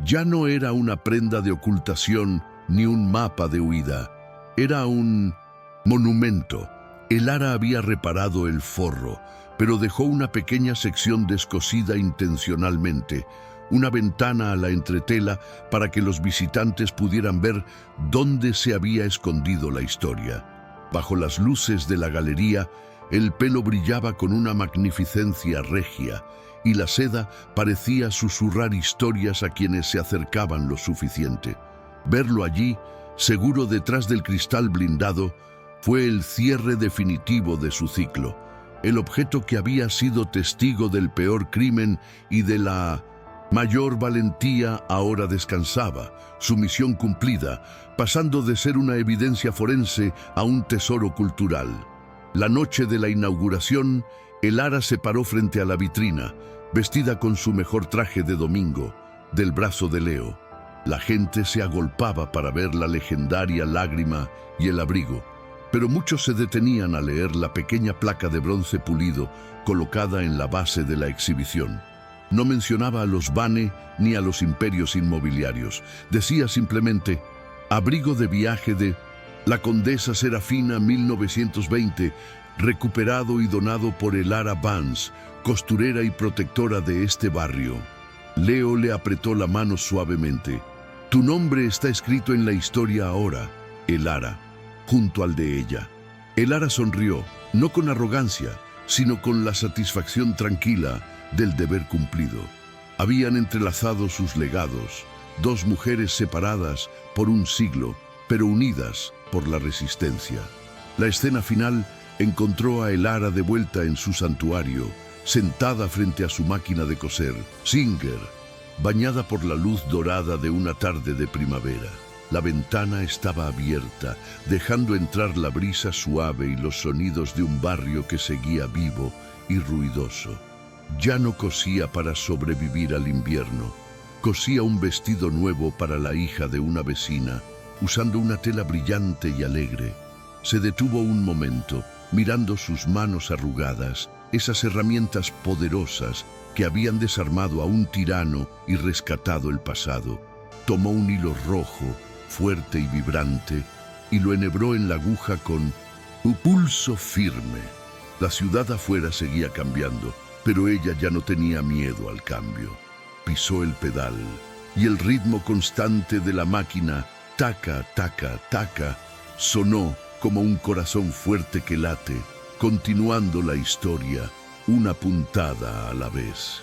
S1: Ya no era una prenda de ocultación ni un mapa de huida. Era un monumento. El Ara había reparado el forro, pero dejó una pequeña sección descosida intencionalmente, una ventana a la entretela para que los visitantes pudieran ver dónde se había escondido la historia. Bajo las luces de la galería, El pelo brillaba con una magnificencia regia y la seda parecía susurrar historias a quienes se acercaban lo suficiente. Verlo allí, seguro detrás del cristal blindado, fue el cierre definitivo de su ciclo. El objeto que había sido testigo del peor crimen y de la mayor valentía ahora descansaba, su misión cumplida, pasando de ser una evidencia forense a un tesoro cultural. La noche de la inauguración, el Ara se paró frente a la vitrina, vestida con su mejor traje de domingo, del brazo de Leo. La gente se agolpaba para ver la legendaria lágrima y el abrigo, pero muchos se detenían a leer la pequeña placa de bronce pulido colocada en la base de la exhibición. No mencionaba a los Bane ni a los imperios inmobiliarios. Decía simplemente, abrigo de viaje de la Condesa Serafina 1920, recuperado y donado por Elara Vance, costurera y protectora de este barrio. Leo le apretó la mano suavemente. Tu nombre está escrito en la historia ahora, Elara, junto al de ella. Elara sonrió, no con arrogancia, sino con la satisfacción tranquila del deber cumplido. Habían entrelazado sus legados, dos mujeres separadas por un siglo, pero unidas por la resistencia. La escena final encontró a Elara de vuelta en su santuario, sentada frente a su máquina de coser, Singer, bañada por la luz dorada de una tarde de primavera. La ventana estaba abierta, dejando entrar la brisa suave y los sonidos de un barrio que seguía vivo y ruidoso. Ya no cosía para sobrevivir al invierno. Cosía un vestido nuevo para la hija de una vecina, usando una tela brillante y alegre. Se detuvo un momento, mirando sus manos arrugadas, esas herramientas poderosas que habían desarmado a un tirano y rescatado el pasado. Tomó un hilo rojo, fuerte y vibrante, y lo enhebró en la aguja con un pulso firme. La ciudad afuera seguía cambiando, pero ella ya no tenía miedo al cambio. Pisó el pedal, y el ritmo constante de la máquina, taca, taca, taca, sonó como un corazón fuerte que late, continuando la historia, una puntada a la vez.